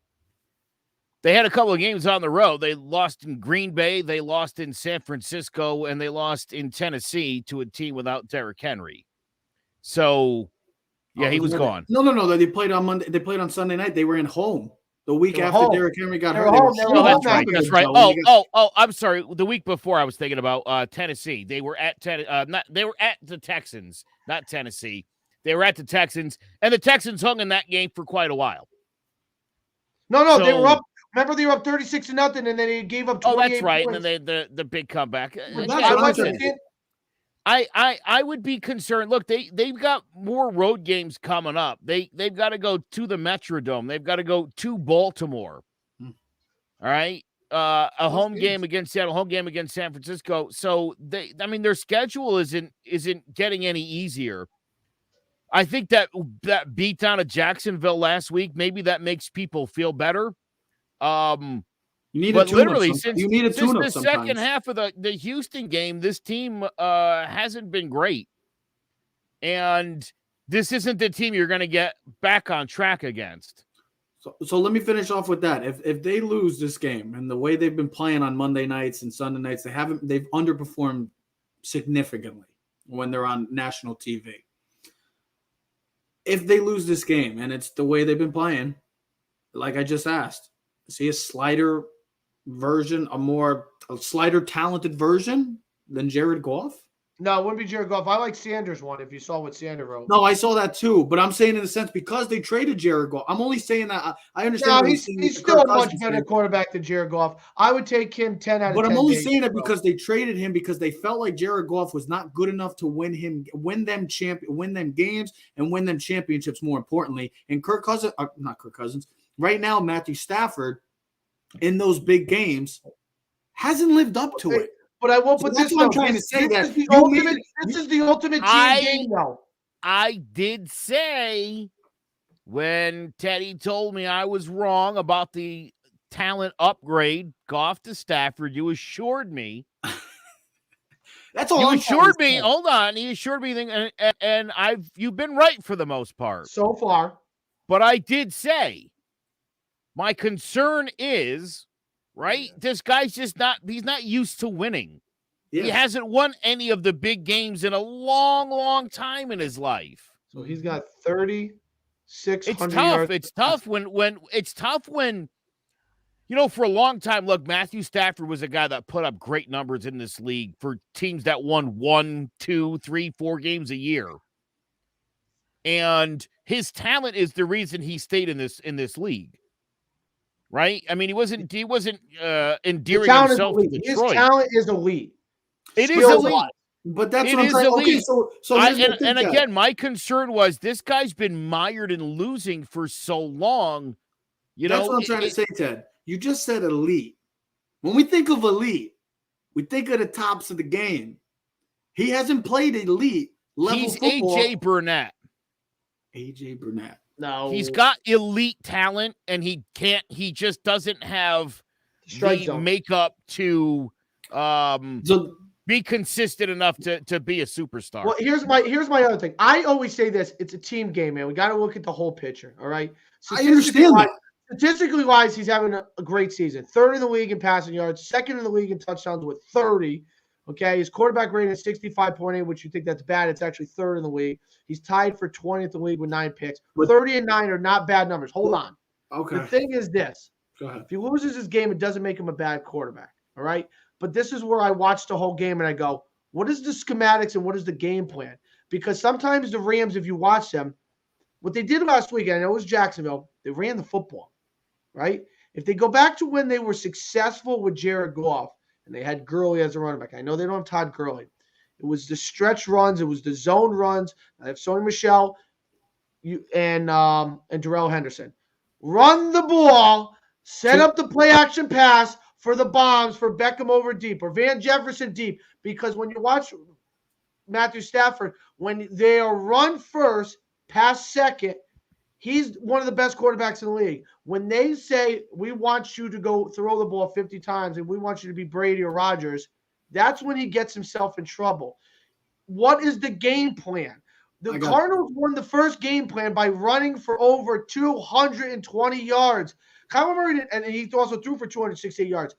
They had a couple of games on the road. They lost in Green Bay, they lost in San Francisco, and they lost in Tennessee to a team without Derrick Henry. So, yeah, he was gone. No. They played on Monday. They played on Sunday night. They were in home. The week after Derrick Henry got hurt. That's right. Oh, I'm sorry. The week before I was thinking about Tennessee. They were at they were at the Texans, not Tennessee. They were at the Texans, and the Texans hung in that game for quite a while. No, they were up. Remember, they were up 36-0, and then they gave up 28 that's right. points. And then the big comeback. I would be concerned. Look, they've got more road games coming up. They've got to go to the Metrodome. They've got to go to Baltimore. All right. A home game against Seattle, home game against San Francisco. So their schedule isn't getting any easier. I think that beat down of Jacksonville last week, maybe that makes people feel better. You need but literally since the second half of the Houston game, this team hasn't been great. And this isn't the team you're going to get back on track against. So let me finish off with that. If they lose this game and the way they've been playing on Monday nights and Sunday nights, they've underperformed significantly when they're on national TV. If they lose this game and it's the way they've been playing, like I just asked, see a slider version, a slider talented version than Jared Goff? No, it wouldn't be Jared Goff. I like Sanders one, if you saw what Sanders wrote. No, I saw that too. But I'm saying in a sense because they traded Jared Goff. I'm only saying that I understand. No, he's still a much better quarterback than Jared Goff. I would take him 10 out of 10. But I'm only saying it because they traded him because they felt like Jared Goff was not good enough to win them games and win them championships, more importantly. And not Kirk Cousins. Right now, Matthew Stafford in those big games hasn't lived up to it. But I won't put this. That's what I'm trying to say. This is the ultimate team game, though. I did say when Teddy told me I was wrong about the talent upgrade, Goff to Stafford. You assured me. That's all. You assured me. Hold on. He assured me, and you've been right for the most part so far. But I did say my concern is. Right? This guy's he's not used to winning. Yeah. He hasn't won any of the big games in a long, long time in his life. So he's got 3,600 It's tough. yards. It's tough when for a long time, look, Matthew Stafford was a guy that put up great numbers in this league for teams that won 1, 2, 3, 4 games a year. And his talent is the reason he stayed in this league. Right? I mean, he wasn't endearing himself to Detroit. His talent is elite. It is elite. But that's what I'm saying. Okay, so again, my concern was this guy's been mired in losing for so long. That's what I'm trying to say, Ted. You just said elite. When we think of elite, we think of the tops of the game. He hasn't played elite level football. He's AJ Burnett. AJ Burnett. No, he's got elite talent, and he just doesn't have the makeup to be consistent enough to be a superstar. Well, here's my other thing. I always say this: it's a team game, man. We got to look at the whole picture. All right. I understand that. Statistically wise, he's having a great season. 3rd in the league in passing yards, 2nd in the league in touchdowns with 30. Okay, his quarterback rating is 65.8, which you think that's bad. It's actually 3rd in the league. He's tied for 20th in the league with 9 picks. 30 and 9 are not bad numbers. Hold on. Okay. The thing is this. Go ahead. If he loses his game, it doesn't make him a bad quarterback. All right? But this is where I watch the whole game and I go, what is the schematics and what is the game plan? Because sometimes the Rams, if you watch them, what they did last week, and I know it was Jacksonville, they ran the football, right? If they go back to when they were successful with Jared Goff, and they had Gurley as a running back. I know they don't have Todd Gurley. It was the stretch runs. It was the zone runs. I have Sony Michel and Darrell Henderson. Run the ball. Set up the play action pass for the bombs for Beckham over deep or Van Jefferson deep. Because when you watch Matthew Stafford, when they are run first, pass second, He's one of the best quarterbacks in the league. When they say we want you to go throw the ball 50 times and we want you to be Brady or Rodgers, that's when he gets himself in trouble. What is the game plan? The Cardinals won the first game plan by running for over 220 yards. Kyler Murray, and he also threw for 268 yards.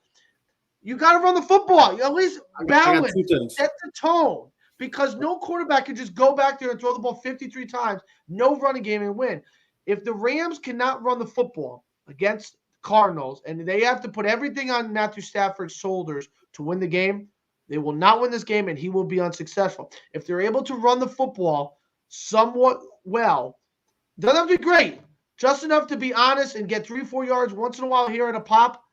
You got to run the football. You at least balance, set the tone, because no quarterback can just go back there and throw the ball 53 times, no running game, and win. If the Rams cannot run the football against the Cardinals and they have to put everything on Matthew Stafford's shoulders to win the game, they will not win this game and he will be unsuccessful. If they're able to run the football somewhat well, doesn't have to be great, just enough to be honest and get 3-4 yards once in a while here at a pop,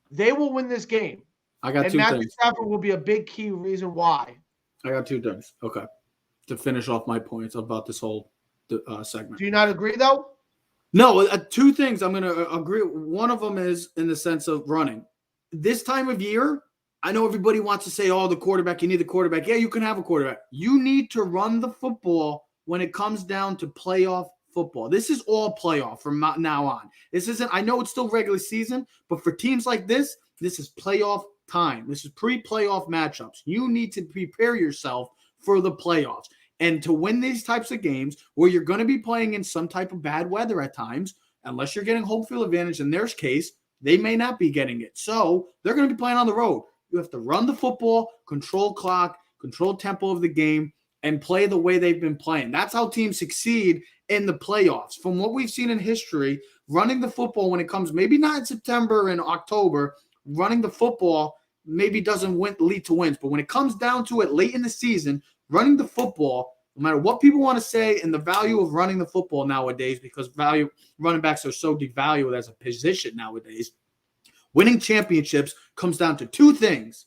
they will win this game. I got and two Matthew things. Stafford will be a big key reason why. I got 2 things. Okay. To finish off my points about this whole segment. Do you not agree, though? No, 2 things I'm going to agree. One of them is in the sense of running. This time of year, I know everybody wants to say, oh, the quarterback, you need the quarterback. Yeah, you can have a quarterback. You need to run the football when it comes down to playoff football. This is all playoff from now on. This isn't, I know it's still regular season, but for teams like this is playoff time. This is pre-playoff matchups. You need to prepare yourself for the playoffs. And to win these types of games where you're going to be playing in some type of bad weather at times, unless you're getting home field advantage in their case, they may not be getting it. So they're going to be playing on the road. You have to run the football, control clock, control tempo of the game, and play the way they've been playing. That's how teams succeed in the playoffs. From what we've seen in history, running the football when it comes, maybe not in September and October, running the football maybe doesn't lead to wins. But when it comes down to it late in the season, running the football, no matter what people want to say, and the value of running the football nowadays, because running backs are so devalued as a position nowadays, winning championships comes down to 2 things.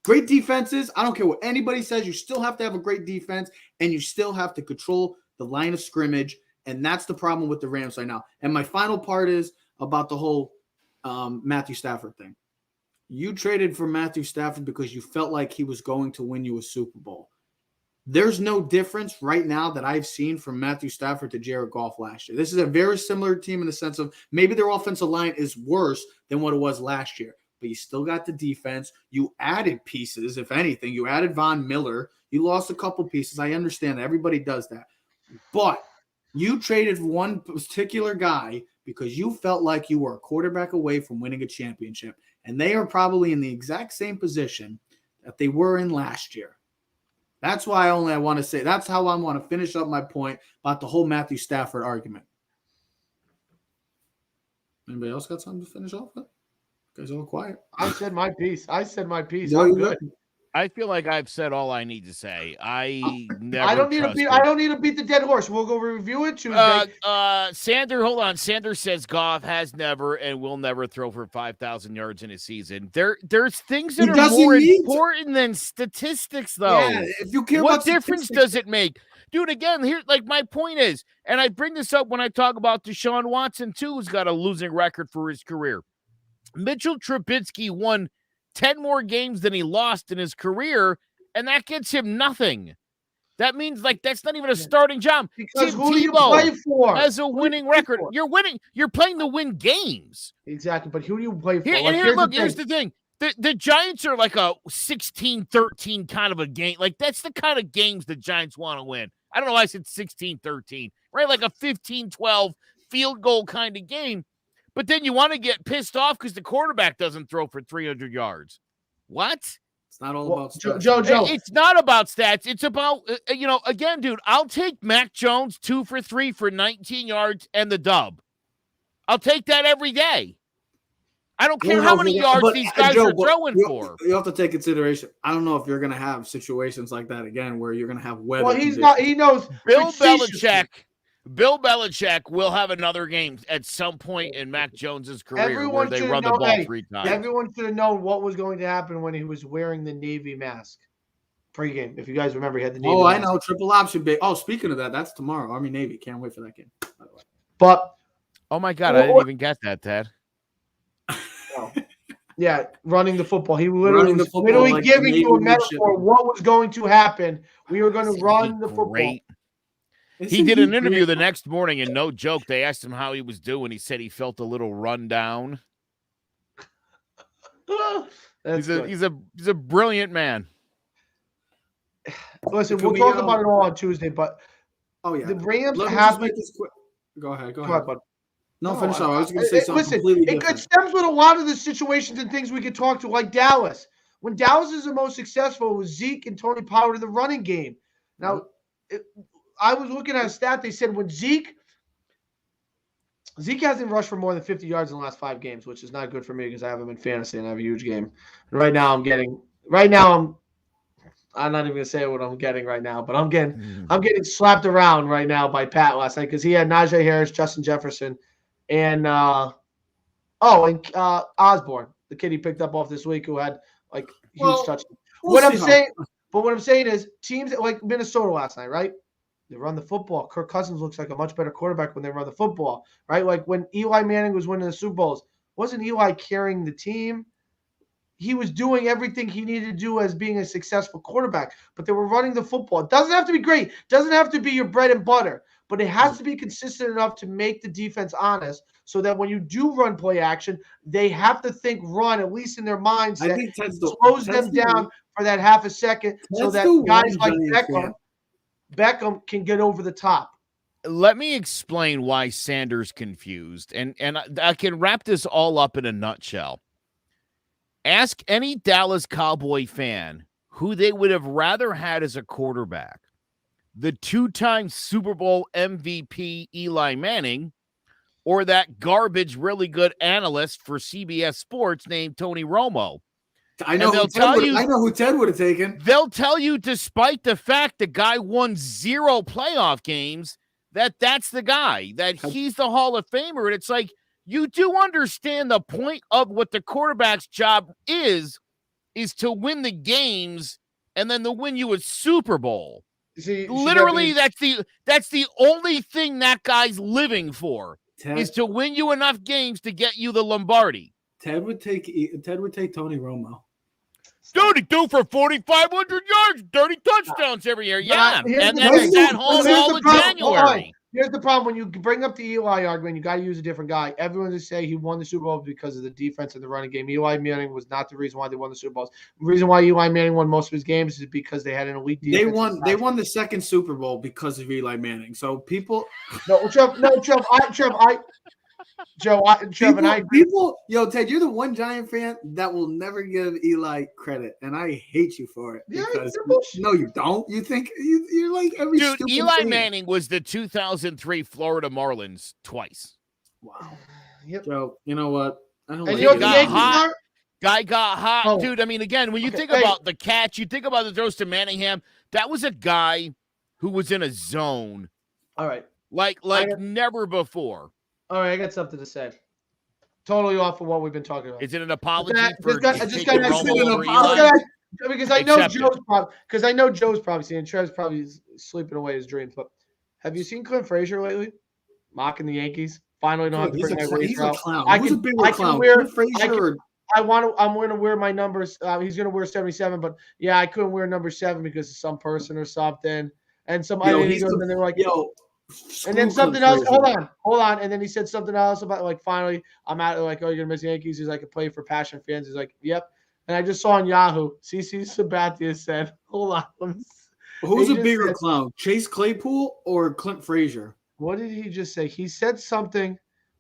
Great defenses. I don't care what anybody says. You still have to have a great defense, and you still have to control the line of scrimmage, and that's the problem with the Rams right now. And my final part is about the whole Matthew Stafford thing. You traded for Matthew Stafford because you felt like he was going to win you a Super Bowl. There's no difference right now that I've seen from Matthew Stafford to Jared Goff last year. This is a very similar team in the sense of maybe their offensive line is worse than what it was last year, but you still got the defense. You added pieces, if anything. You added Von Miller. You lost a couple pieces. I understand that. Everybody does that. But you traded one particular guy because you felt like you were a quarterback away from winning a championship, and they are probably in the exact same position that they were in last year. That's why I want to say, that's how I want to finish up my point about the whole Matthew Stafford argument. Anybody else got something to finish off with? You guys all quiet. I said my piece. No, I'm good. I feel like I've said all I need to say. I don't need to beat the dead horse. We'll go review it Tuesday. Hold on. Sanders says Goff has never and will never throw for 5,000 yards in a season. There's things that are more important than statistics, though. Yeah, if you care, what difference does it make? Dude, again, here, like my point is, and I bring this up when I talk about Deshaun Watson, too, who's got a losing record for his career. Mitchell Trubisky won 10 more games than he lost in his career, and that gets him nothing. That means, like, that's not even a starting job. Because Tim who do you Tebow play for? has a winning record. You're winning. You're playing to win games. Exactly, but who do you play for? Here's the thing. The Giants are like a 16-13 kind of a game. Like, that's the kind of games the Giants want to win. I don't know why I said 16-13, right? Like a 15-12 field goal kind of game. But then you want to get pissed off because the quarterback doesn't throw for 300 yards. What? It's not all about stats. Joe. It's not about stats. It's about, again, dude, I'll take Mac Jones 2 for 3 for 19 yards and the dub. I'll take that every day. I don't care how many yards these guys are throwing for. You have to take consideration. I don't know if you're going to have situations like that again where you're going to have weather. Well, he's not. He knows. Bill Belichick will have another game at some point in Mac Jones's career where they run the ball 3 times. Everyone should have known what was going to happen when he was wearing the Navy mask pregame. If you guys remember, he had the Navy mask. I know. Triple option. Oh, speaking of that, that's tomorrow. Army Navy. Can't wait for that game, by the way. But oh my God, I didn't even get that, Ted. Yeah, running the football. He literally like giving you a metaphor what was going to happen. We were going to run the football. He did an interview the next morning, and no joke, they asked him how he was doing. He said he felt a little run down. He's a brilliant man. Listen, we'll talk about it all on Tuesday, but the Rams have make this quick. Go ahead. Bud. No, finish off. I was going to say something completely different. It stems with a lot of the situations and things we could talk to, like Dallas. When Dallas is the most successful, it was Zeke and Tony Pollard in the running game. Now, I was looking at a stat. They said when Zeke hasn't rushed for more than 50 yards in the last 5 games, which is not good for me because I have him in fantasy and I have a huge game. And right now I'm not even gonna say what I'm getting right now, but I'm getting slapped around right now by Pat last night because he had Najee Harris, Justin Jefferson, and Osborne, the kid he picked up off this week who had like huge touchdowns. What I'm saying is teams like Minnesota last night, right? They run the football. Kirk Cousins looks like a much better quarterback when they run the football, right? Like when Eli Manning was winning the Super Bowls, wasn't Eli carrying the team? He was doing everything he needed to do as being a successful quarterback, but they were running the football. It doesn't have to be great. It doesn't have to be your bread and butter, but it has to be consistent enough to make the defense honest so that when you do run play action, they have to think run, at least in their mindset. Slows them down for that half a second so that guys like Beckham can get over the top. Let me explain why Sanders confused, and I can wrap this all up in a nutshell. Ask any Dallas Cowboy fan who they would have rather had as a quarterback, the 2-time Super Bowl MVP Eli Manning or that garbage really good analyst for CBS Sports named Tony Romo. I know who Ted would have taken. They'll tell you, despite the fact the guy won 0 playoff games, that's the guy, that he's the Hall of Famer. And it's like, you do understand the point of what the quarterback's job is to win the games and then to win you a Super Bowl. Literally, that's the only thing that guy's living for, is to win you enough games to get you the Lombardi. Ted would take Tony Romo. Dude, he threw for 4,500 yards, 30 touchdowns every year. Yeah, and then he sat home all of January. Here's the problem. When you bring up the Eli argument, you got to use a different guy. Everyone will say he won the Super Bowl because of the defense and the running game. Eli Manning was not the reason why they won the Super Bowls. The reason why Eli Manning won most of his games is because they had an elite defense. They won the second Super Bowl because of Eli Manning. So people – Trev, Ted, you're the one Giant fan that will never give Eli credit, and I hate you for it. Because no, you don't. You think you're like every dude. Stupid Eli fan. Manning was the 2003 Florida Marlins twice. Wow. Yep. Joe, you know what? I don't. And like Guy got hot, dude. I mean, again, when you think about the catch, you think about the throws to Manningham. That was a guy who was in a zone. All right, like never before. All right, I got something to say. Totally off of what we've been talking about. Is it an apology because I know Joe's probably seeing Trev's probably sleeping away his dreams. But have you seen Clint Frazier lately? Mocking the Yankees. Finally don't have to bring my razor out. I'm going to wear my numbers. He's going to wear 77, but yeah, I couldn't wear number 7 because of some person or something. And some other and they were like, and then something else. Hold on. And then he said something else about like, finally, I'm out. Like, oh, you're gonna miss Yankees. He's like, I play for passion fans. He's like, yep. And I just saw on Yahoo, CC Sabathia said, hold on. Who's a bigger clown, Chase Claypool or Clint Frazier? What did he just say? He said something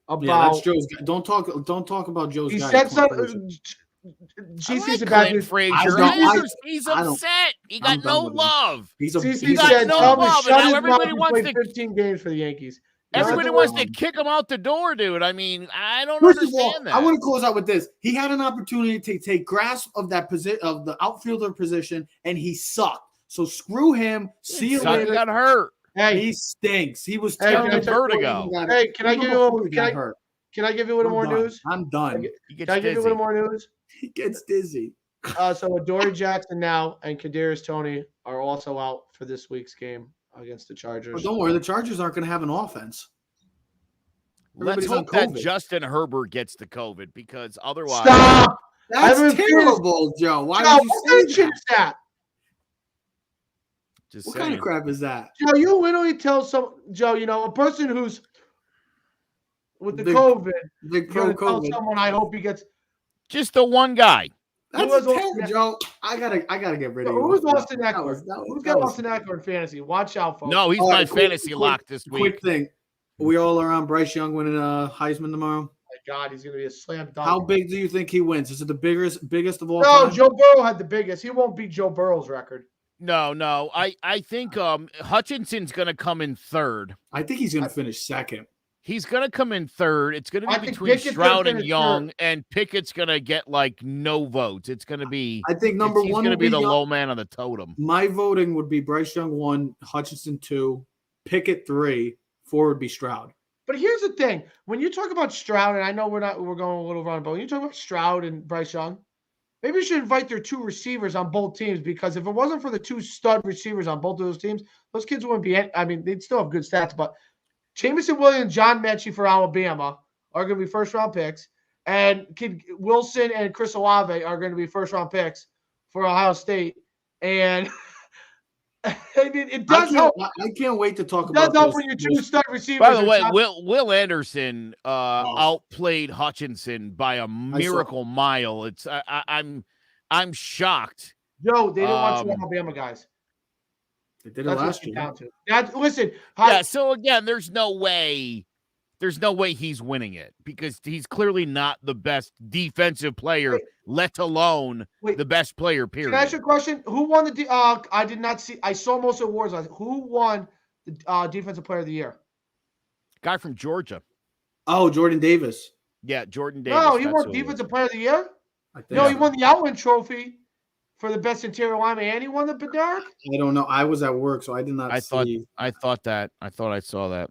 about. That's Joe's guy. Don't talk about Joe's guy. He said something. CC Sabathia. Frazier. He's upset. He got no love. He's got no love. And now everybody wants to 15 games for the Yankees. Everybody wants to kick him out the door, dude. I mean, I don't understand that. I want to close out with this. He had an opportunity to take grasp of that position, of the outfielder position, and he sucked. So screw him. See you later. He got hurt. Hey, he stinks. He was terrible. Vertigo. Hey, can I give you a little more news? I'm done. Can I give you a little more news? He gets dizzy. So Adoree Jackson now and Kadarius Toney are also out for this week's game against the Chargers. Well, don't worry, the Chargers aren't going to have an offense. Let's hope that Justin Herbert gets the COVID, because otherwise, stop. That's terrible, Joe. Why would you say that? Just What saying. kind of crap is that? Joe, you literally tell Joe, a person who's with the Big- COVID, Big you're pro going to tell COVID. someone, I hope he gets. Just the one guy. That's was terrible, Austin- Joe. I gotta get rid of you. Who's off Austin that. Eckler? Who's got Austin Eckler in fantasy? Watch out, folks. No, he's All my right, fantasy lock this week. Quick thing. We all are on Bryce Young winning Heisman tomorrow. My God, he's going to be a slam dunk. How big do you think he wins? Is it the biggest of all No, time? Joe Burrow had the biggest. He won't beat Joe Burrow's record. No. I think Hutchinson's going to come in third. I think he's going to finish second. He's going to come in third. It's going to I be think between Pickett's Stroud gonna and finish Young, third. and Pickett's going to get like no votes. It's going to be. I think number he's one going to will be the Young. low man on the totem. My voting would be Bryce Young 1, Hutchinson 2, Pickett 3, 4 would be Stroud. But here's the thing: when you talk about Stroud, and I know we're going a little wrong, but when you talk about Stroud and Bryce Young, maybe you should invite their two receivers on both teams, because if it wasn't for the two stud receivers on both of those teams, those kids wouldn't be. I mean, they'd still have good stats, but Jameson Williams, John Mechie for Alabama are going to be first-round picks, and Kid Wilson and Chris Olave are going to be first-round picks for Ohio State. And I mean, it does help. I can't wait to talk It does about help this. when your two stud receivers. By the way, are top- Will Anderson outplayed Hutchinson by a miracle mile. It's I'm shocked. Yo, they didn't want two Alabama guys. They did it That's last what year. down to. Listen, Yeah, so again, there's no way he's winning it, because he's clearly not the best defensive player, let alone the best player, period. Can I ask you a question? Who won the I did not see. I saw most awards. Who won the defensive player of the year? Guy from Georgia. Oh, Jordan Davis. Yeah, Jordan Davis. No, he that's won who it defensive player of the year. I think. No, he won the Outland Trophy for the best interior lineman, and he won the Bedard. I don't know. I was at work, so I did not I see. thought I saw that.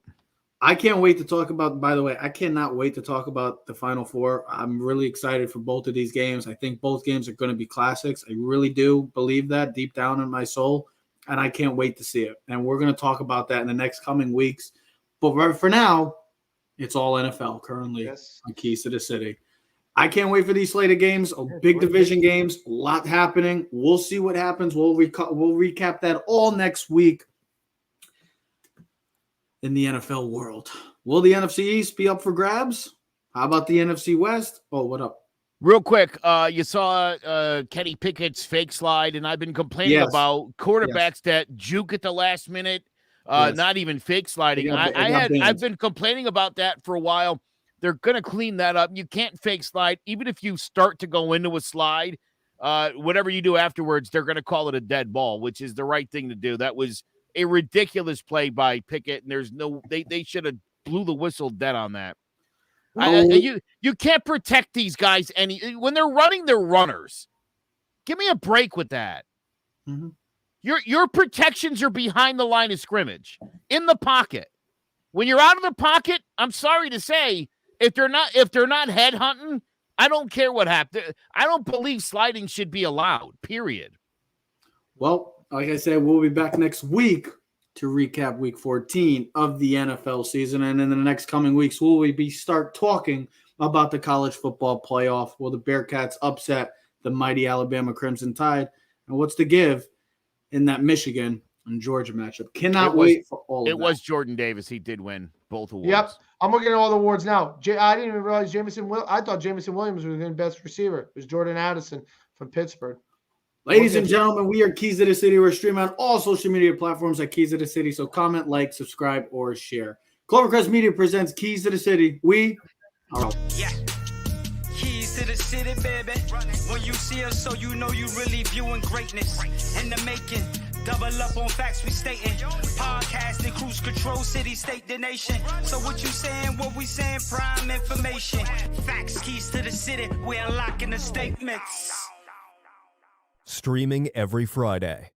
I can't wait to talk about, by the way, I cannot wait to talk about the Final Four. I'm really excited for both of these games. I think both games are going to be classics. I really do believe that deep down in my soul, and I can't wait to see it. And we're going to talk about that in the next coming weeks. But for now, it's all NFL currently on Keys to the City. I can't wait for these slated games, big division games, a lot happening. We'll see what happens. We'll recap that all next week in the NFL world. Will the NFC East be up for grabs? How about the NFC West? Oh, what up? Real quick, you saw Kenny Pickett's fake slide, and I've been complaining about quarterbacks that juke at the last minute, not even fake sliding. I've been complaining about that for a while. They're going to clean that up. You can't fake slide. Even if you start to go into a slide, whatever you do afterwards, they're going to call it a dead ball, which is the right thing to do. That was a ridiculous play by Pickett, and they should have blew the whistle dead on that. You can't protect these guys when they're running, they're runners. Give me a break with that. Mm-hmm. Your protections are behind the line of scrimmage, in the pocket. When you're out of the pocket, I'm sorry to say, if they're not head hunting, I don't care what happened. I don't believe sliding should be allowed, period. Well, like I said, we'll be back next week to recap week 14 of the NFL season. And in the next coming weeks, we'll start talking about the college football playoff. Will the Bearcats upset the mighty Alabama Crimson Tide? And what's the give in that Michigan and Georgia matchup? Cannot wait for all of that. It was Jordan Davis. He did win both awards. Yep. I'm looking at all the awards now. I didn't even realize I thought Jameson Williams was the best receiver. It was Jordan Addison from Pittsburgh. Ladies and gentlemen, we are Keys to the City. We're streaming on all social media platforms at Keys to the City. So comment, like, subscribe, or share. Clovercrest Media presents Keys to the City. We are out. Yeah. Keys to the city, baby. When you see us, so you know you really viewing greatness in the making. Double up on facts we stating. Podcasting, cruise control, city, state, the nation. So what you saying, what we saying, prime information. Facts, keys to the city, we unlocking the statements. Streaming every Friday.